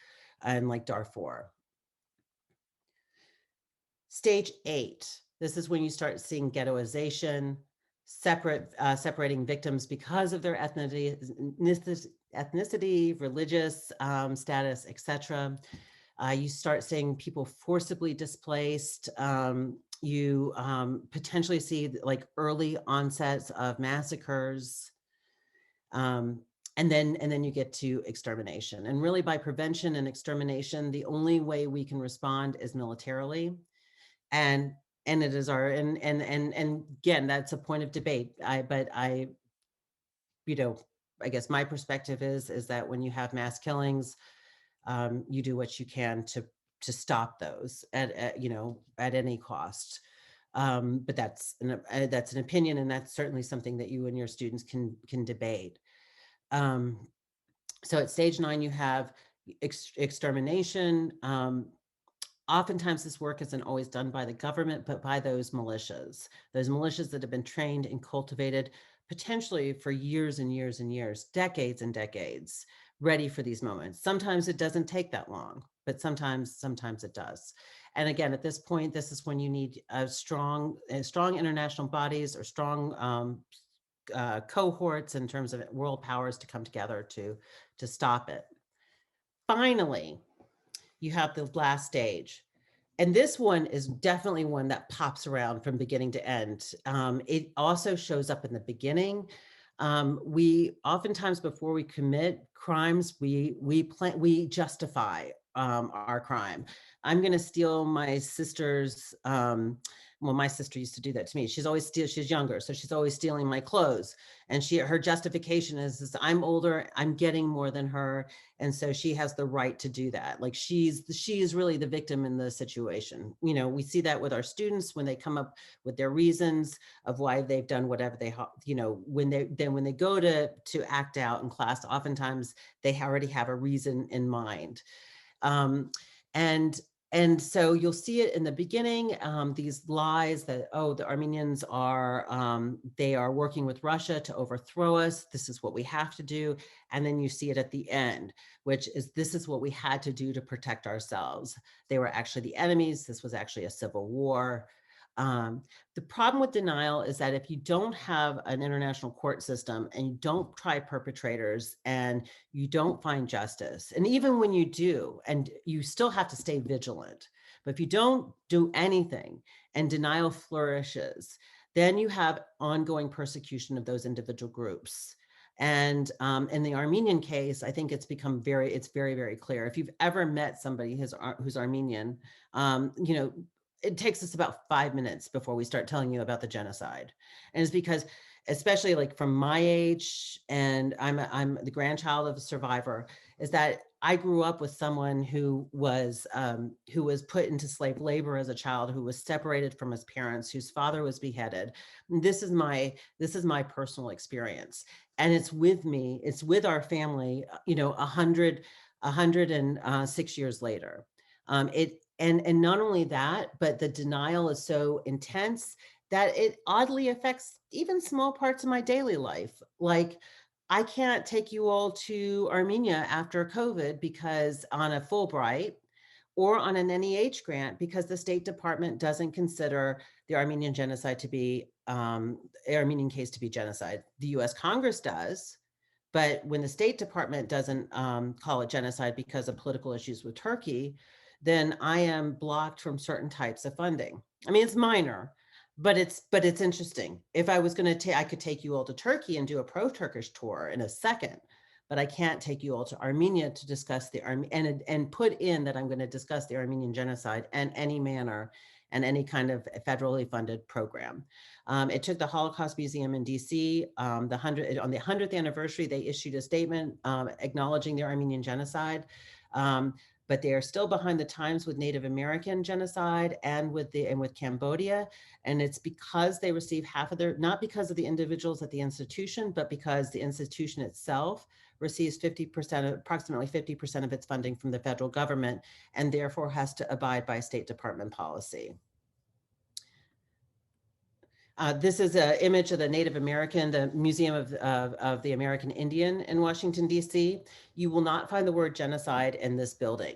in like Darfur. Stage 8, this is when you start seeing ghettoization, separating victims because of their ethnicity, religious status, etc. You start seeing people forcibly displaced. You potentially see like early onsets of massacres. And then you get to extermination. And really, by prevention and extermination, the only way we can respond is militarily. And it is our and again, that's a point of debate. I you know, I guess my perspective is that when you have mass killings, you do what you can to stop those at you know, at any cost. But that's an opinion, and that's certainly something that you and your students can debate. So at stage 9, you have extermination. Oftentimes this work isn't always done by the government, but by those militias that have been trained and cultivated potentially for years and years and years, decades and decades, ready for these moments. Sometimes it doesn't take that long, but sometimes it does. And again, at this point, this is when you need strong international bodies or strong cohorts in terms of world powers to come together to stop it. Finally, you have the last stage. And this one is definitely one that pops around from beginning to end. It also shows up in the beginning. We oftentimes, before we commit crimes, we justify our crime. I'm going to steal my sister's. Well, my sister used to do that to me. She's younger, so she's always stealing my clothes. And her justification is I'm older, I'm getting more than her, and so she has the right to do that. Like she is really the victim in the situation. You know, we see that with our students when they come up with their reasons of why they've done whatever they, you know, when they go to act out in class, oftentimes they already have a reason in mind. And so you'll see it in the beginning, these lies that, oh, the Armenians are, they are working with Russia to overthrow us. This is what we have to do. And then you see it at the end, which is, this is what we had to do to protect ourselves. They were actually the enemies. This was actually a civil war. The problem with denial is that if you don't have an international court system and you don't try perpetrators and you don't find justice, and even when you do, and you still have to stay vigilant, but if you don't do anything and denial flourishes, then you have ongoing persecution of those individual groups. And in the Armenian case, I think it's very, very clear. If you've ever met somebody who's Armenian, you know, it takes us about 5 minutes before we start telling you about the genocide. And it's because, especially like from my age, and I'm the grandchild of a survivor, is that I grew up with someone who was put into slave labor as a child, who was separated from his parents, whose father was beheaded. This is my personal experience, and it's with me. It's with our family. You know, 106 years later. And not only that, but the denial is so intense that it oddly affects even small parts of my daily life. Like, I can't take you all to Armenia after COVID because on a Fulbright or on an NEH grant, because the State Department doesn't consider the Armenian genocide to be Armenian case to be genocide. The U.S. Congress does, but when the State Department doesn't call it genocide because of political issues with Turkey, then I am blocked from certain types of funding. I mean, it's minor, but it's interesting. If I was going to I could take you all to Turkey and do a pro-Turkish tour in a second, but I can't take you all to Armenia to discuss the and put in that I'm going to discuss the Armenian genocide in any manner and any kind of federally funded program. It took the Holocaust Museum in DC on the 100th anniversary. They issued a statement acknowledging the Armenian genocide. But they are still behind the times with Native American genocide and with Cambodia. And it's because they receive half of their, not because of the individuals at the institution, but because the institution itself receives approximately 50% of its funding from the federal government, and therefore has to abide by State Department policy. This is an image of the Native American, the Museum of the American Indian in Washington, D.C. You will not find the word genocide in this building.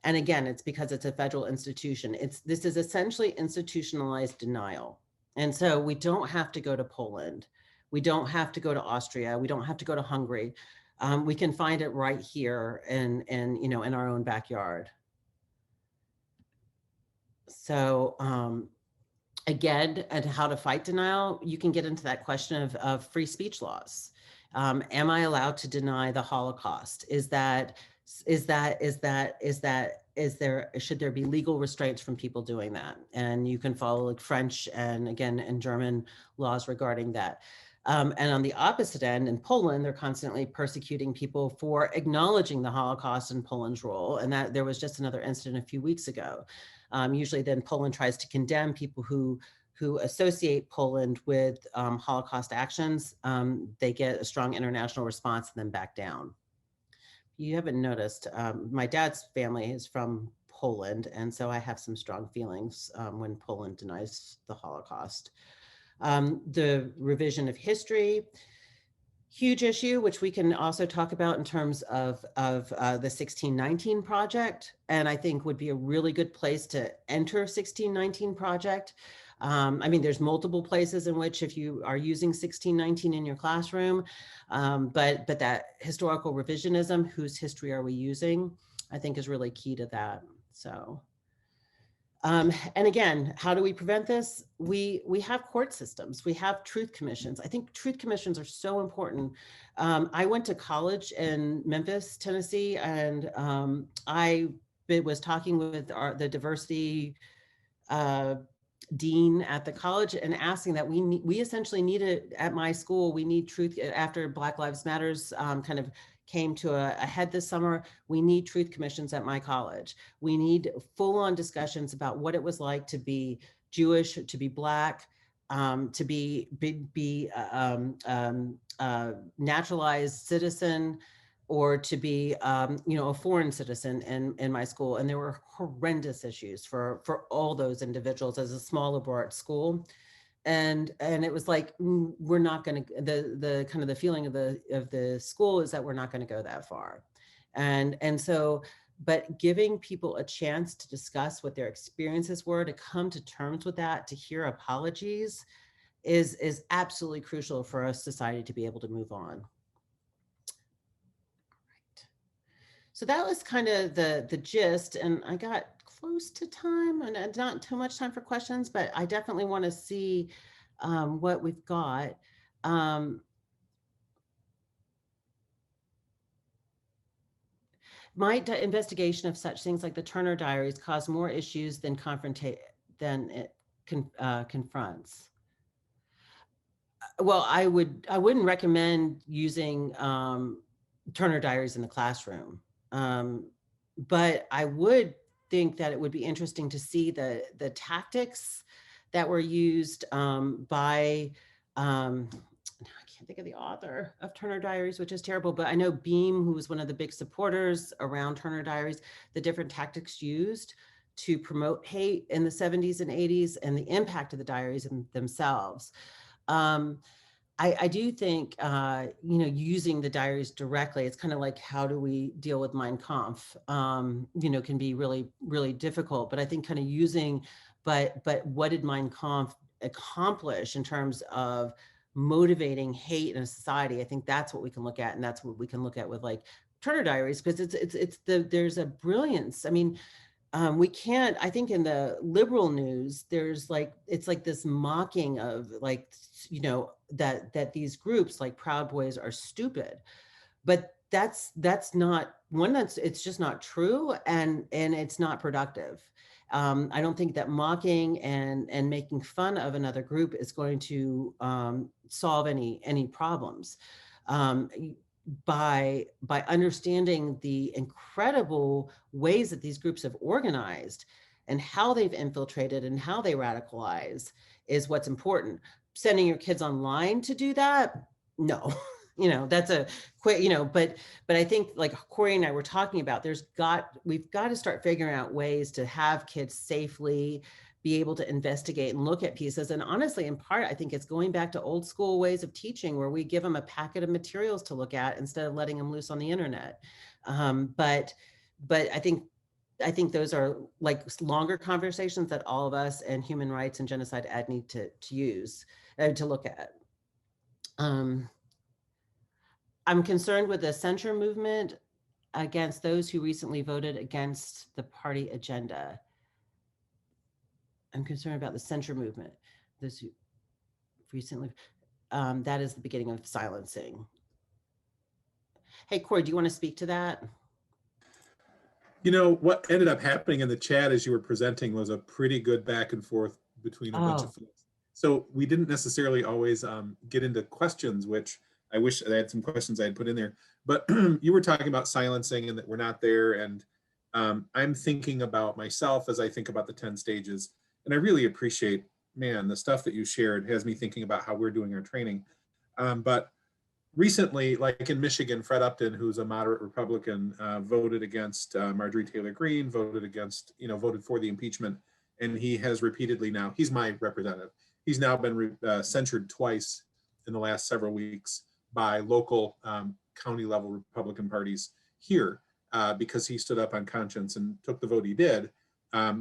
And again, it's because it's a federal institution. This is essentially institutionalized denial. And so we don't have to go to Poland. We don't have to go to Austria. We don't have to go to Hungary. We can find it right here in our own backyard. So, again, and how to fight denial, you can get into that question of free speech laws. Am I allowed to deny the Holocaust? Should there be legal restraints from people doing that? And you can follow like French and again, and German laws regarding that. And on the opposite end, in Poland, they're constantly persecuting people for acknowledging the Holocaust and Poland's role. And that there was just another incident a few weeks ago. Usually then Poland tries to condemn people who associate Poland with Holocaust actions. They get a strong international response and then back down. You haven't noticed, my dad's family is from Poland, and so I have some strong feelings when Poland denies the Holocaust. The revision of history, huge issue, which we can also talk about in terms of the 1619 project, and I think would be a really good place to enter 1619 project. I mean, there's multiple places in which if you are using 1619 in your classroom, but that historical revisionism, whose history are we using, I think is really key to that. So. And again, how do we prevent this? We have court systems, we have truth commissions. I think truth commissions are so important. I went to college in Memphis, Tennessee, and I was talking with the diversity dean at the college and asking that we essentially needed, at my school, we need truth after Black Lives Matters kind of came to a head this summer. We need truth commissions at my college. We need full-on discussions about what it was like to be Jewish, to be Black, to be naturalized citizen, or to be a foreign citizen in my school. And there were horrendous issues for all those individuals as a small liberal arts school. And it was like, we're not going to, the kind of the feeling of the school is that we're not going to go that far. And so, but giving people a chance to discuss what their experiences were, to come to terms with that, to hear apologies is absolutely crucial for a society to be able to move on. So that was kind of the gist, and I got close to time and not too much time for questions, but I definitely want to see what we've got. Might investigation of such things like the Turner Diaries cause more issues than it confronts? Well, I wouldn't recommend using Turner Diaries in the classroom. But I would think that it would be interesting to see the tactics that were used by, I can't think of the author of Turner Diaries, which is terrible, but I know Beam, who was one of the big supporters around Turner Diaries, the different tactics used to promote hate in the 70s and 80s and the impact of the diaries themselves. I do think, using the diaries directly, it's kind of like, how do we deal with Mein Kampf, can be really, really difficult. But I think kind of using, but what did Mein Kampf accomplish in terms of motivating hate in a society? I think that's what we can look at. And that's what we can look at with like Turner Diaries, because there's a brilliance. I mean, we can't, I think in the liberal news, there's like, it's like this mocking of like, that these groups like Proud Boys are stupid, but that's not one, it's just not true. And it's not productive. I don't think that mocking and making fun of another group is going to solve any problems. By understanding the incredible ways that these groups have organized and how they've infiltrated and how they radicalize is what's important. Sending your kids online to do that, no. That's a quick, but I think like Corey and I were talking about, we've got to start figuring out ways to have kids safely be able to investigate and look at pieces. And honestly, in part, I think it's going back to old school ways of teaching where we give them a packet of materials to look at instead of letting them loose on the internet. But I think those are like longer conversations that all of us and human rights and genocide ed need to use, to look at. I'm concerned with the censure movement against those who recently voted against the party agenda. I'm concerned about the censure movement. Those who recently, that is the beginning of silencing. Hey, Corey, do you want to speak to that? You know, what ended up happening in the chat as you were presenting was a pretty good back and forth between a bunch of folks. So we didn't necessarily always get into questions, which I wish I had some questions I had put in there. But you were talking about silencing and that we're not there. And I'm thinking about myself as I think about the 10 stages. And I really appreciate, man, the stuff that you shared has me thinking about how we're doing our training. But recently, like in Michigan, Fred Upton, who's a moderate Republican, voted against Marjorie Taylor Greene, voted for the impeachment. And he has repeatedly now, he's my representative. He's now been censured twice in the last several weeks by local county level Republican parties here because he stood up on conscience and took the vote he did.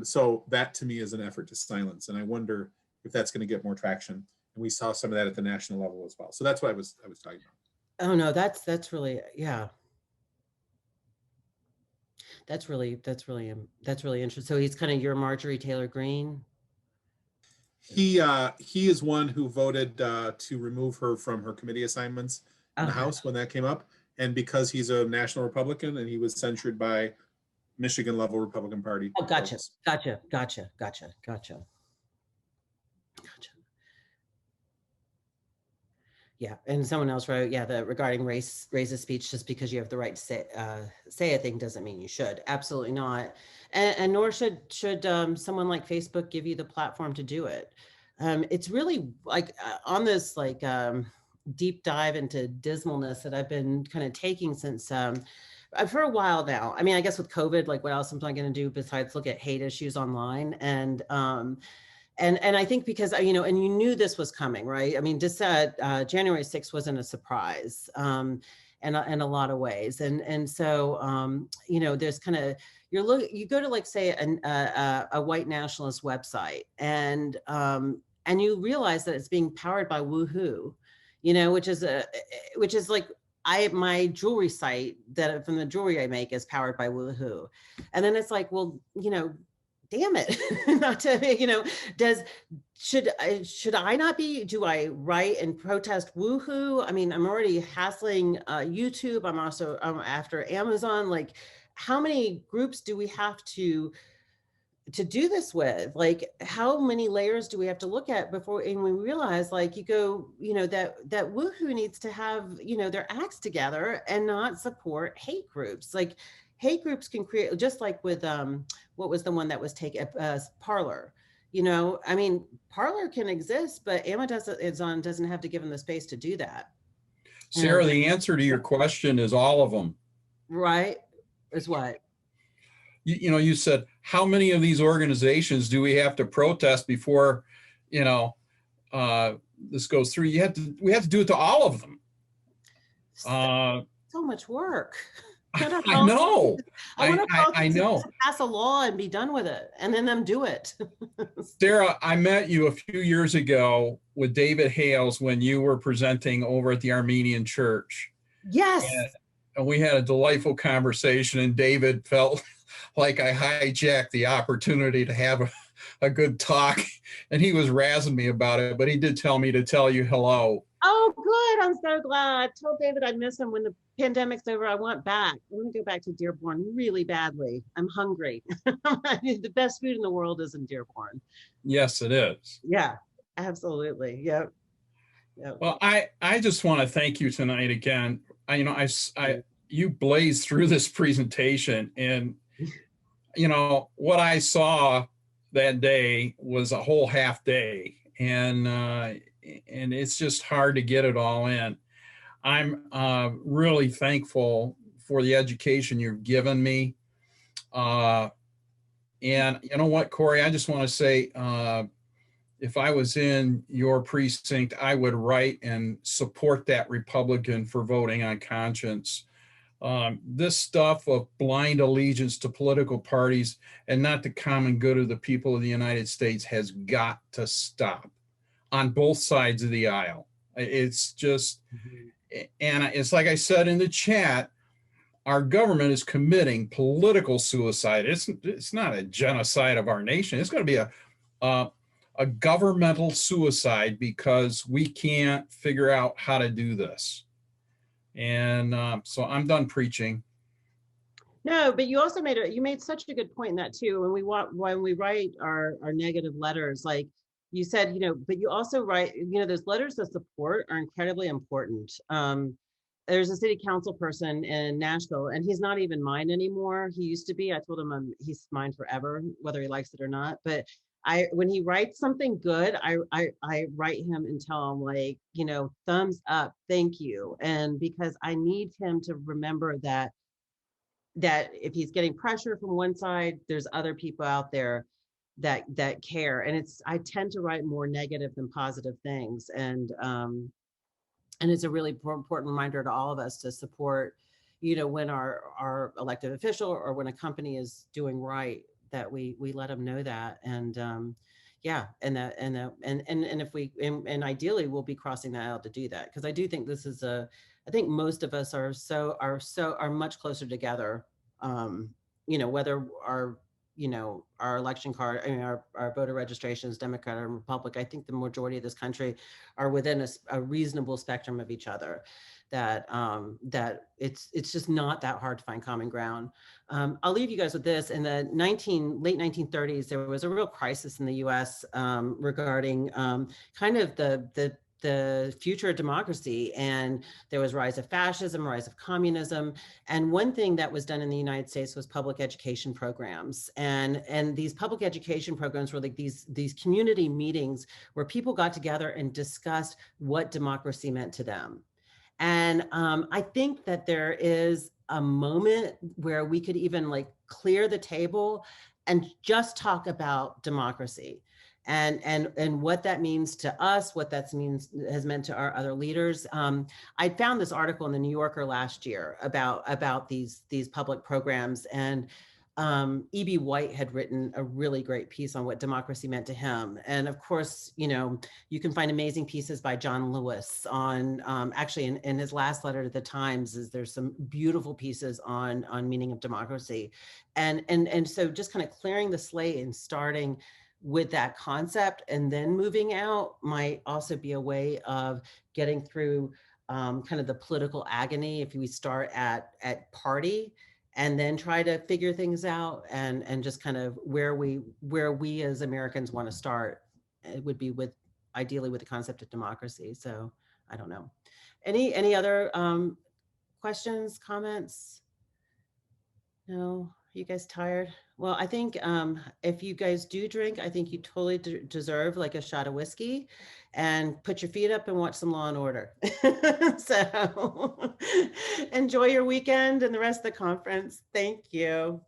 So that to me is an effort to silence. And I wonder if that's going to get more traction. And we saw some of that at the national level as well. So that's what I was talking about. Oh no, that's really, yeah. That's really interesting. So he's kind of your Marjorie Taylor Greene. He is one who voted to remove her from her committee assignments in the House when that came up. And because he's a national Republican and he was censured by Michigan level Republican Party. Oh, gotcha. Yeah, and someone else wrote, yeah, regarding racist speech, just because you have the right to say a thing doesn't mean you should. Absolutely not, and nor should someone like Facebook give you the platform to do it. It's really like on this like deep dive into dismalness that I've been kind of taking since for a while now. I mean, I guess with COVID, like what else am I going to do besides look at hate issues online? And I think because, and you knew this was coming, right? I mean, just January 6th wasn't a surprise in a lot of ways. And so, there's kind of, you go to like say a white nationalist website and you realize that it's being powered by Woohoo, which is like, my jewelry site that from the jewelry I make is powered by Woohoo. And then it's like, well, damn it, not to, should I not be, do I write and protest Woohoo? I mean, I'm already hassling YouTube. I'm also after Amazon. Like, how many groups do we have to do this with? Like, how many layers do we have to look at before, and we realize like you go, that Woohoo needs to have, their acts together and not support hate groups. Like, hate groups can create, just like with what was the one that was taken, Parler. I mean, Parler can exist, but Amazon doesn't have to give them the space to do that. Sarah, the answer to your question is all of them. Right? Is what? You said, how many of these organizations do we have to protest before, this goes through? We have to do it to all of them. So much work. I know. I know. Pass a law and be done with it, and then them do it. Sarah, I met you a few years ago with David Hales when you were presenting over at the Armenian church. Yes. And we had a delightful conversation, and David felt like I hijacked the opportunity to have a good talk, and he was razzing me about it, but he did tell me to tell you hello. Oh, good. I'm so glad. I told David I'd miss him when the pandemic's over. I want back. I want to go back to Dearborn really badly. I'm hungry. The best food in the world is in Dearborn. Yes, it is. Yeah, absolutely. Yep. Well, I just want to thank you tonight again. You blazed through this presentation, and what I saw that day was a whole half day, and it's just hard to get it all in. I'm really thankful for the education you've given me. And you know what, Corey, I just want to say, if I was in your precinct, I would write and support that Republican for voting on conscience. This stuff of blind allegiance to political parties and not the common good of the people of the United States has got to stop on both sides of the aisle. It's just, and it's like I said in the chat, our government is committing political suicide. It's not a genocide of our nation. It's going to be a governmental suicide because we can't figure out how to do this. And so I'm done preaching. No, but you also made such a good point in that too. When we write our negative letters, like you said, but you also write, those letters of support are incredibly important. There's a city council person in Nashville, and he's not even mine anymore. He used to be. I told him he's mine forever, whether he likes it or not. But when he writes something good, I write him and tell him, like, thumbs up, thank you. And because I need him to remember that if he's getting pressure from one side, there's other people out there that care. And I tend to write more negative than positive things. And it's a really important reminder to all of us to support, when our elected official or when a company is doing right, that we let them know that. And and ideally we'll be crossing that out to do that, because I do think I think most of us are much closer together. Whether our election card, our voter registrations, Democrat and Republic, I think the majority of this country are within a reasonable spectrum of each other, that it's just not that hard to find common ground. I'll leave you guys with this. In the late 1930s, there was a real crisis in the US regarding kind of the future of democracy. And there was rise of fascism, rise of communism. And one thing that was done in the United States was public education programs. And these public education programs were like these community meetings where people got together and discussed what democracy meant to them. And I think that there is a moment where we could even like clear the table and just talk about democracy and what that means to us, what that has meant to our other leaders. I found this article in the New Yorker last year about these public programs, and E.B. White had written a really great piece on what democracy meant to him. And of course, you can find amazing pieces by John Lewis on, actually in his last letter to the Times, there's some beautiful pieces on meaning of democracy. And so just kind of clearing the slate and starting with that concept and then moving out might also be a way of getting through kind of the political agony if we start at party and then try to figure things out and just kind of where we as Americans want to start. It would be ideally with the concept of democracy. So I don't know. Any other questions, comments? No? You guys tired? Well, I think if you guys do drink, I think you totally deserve like a shot of whiskey, and put your feet up and watch some Law and Order. So enjoy your weekend and the rest of the conference. Thank you.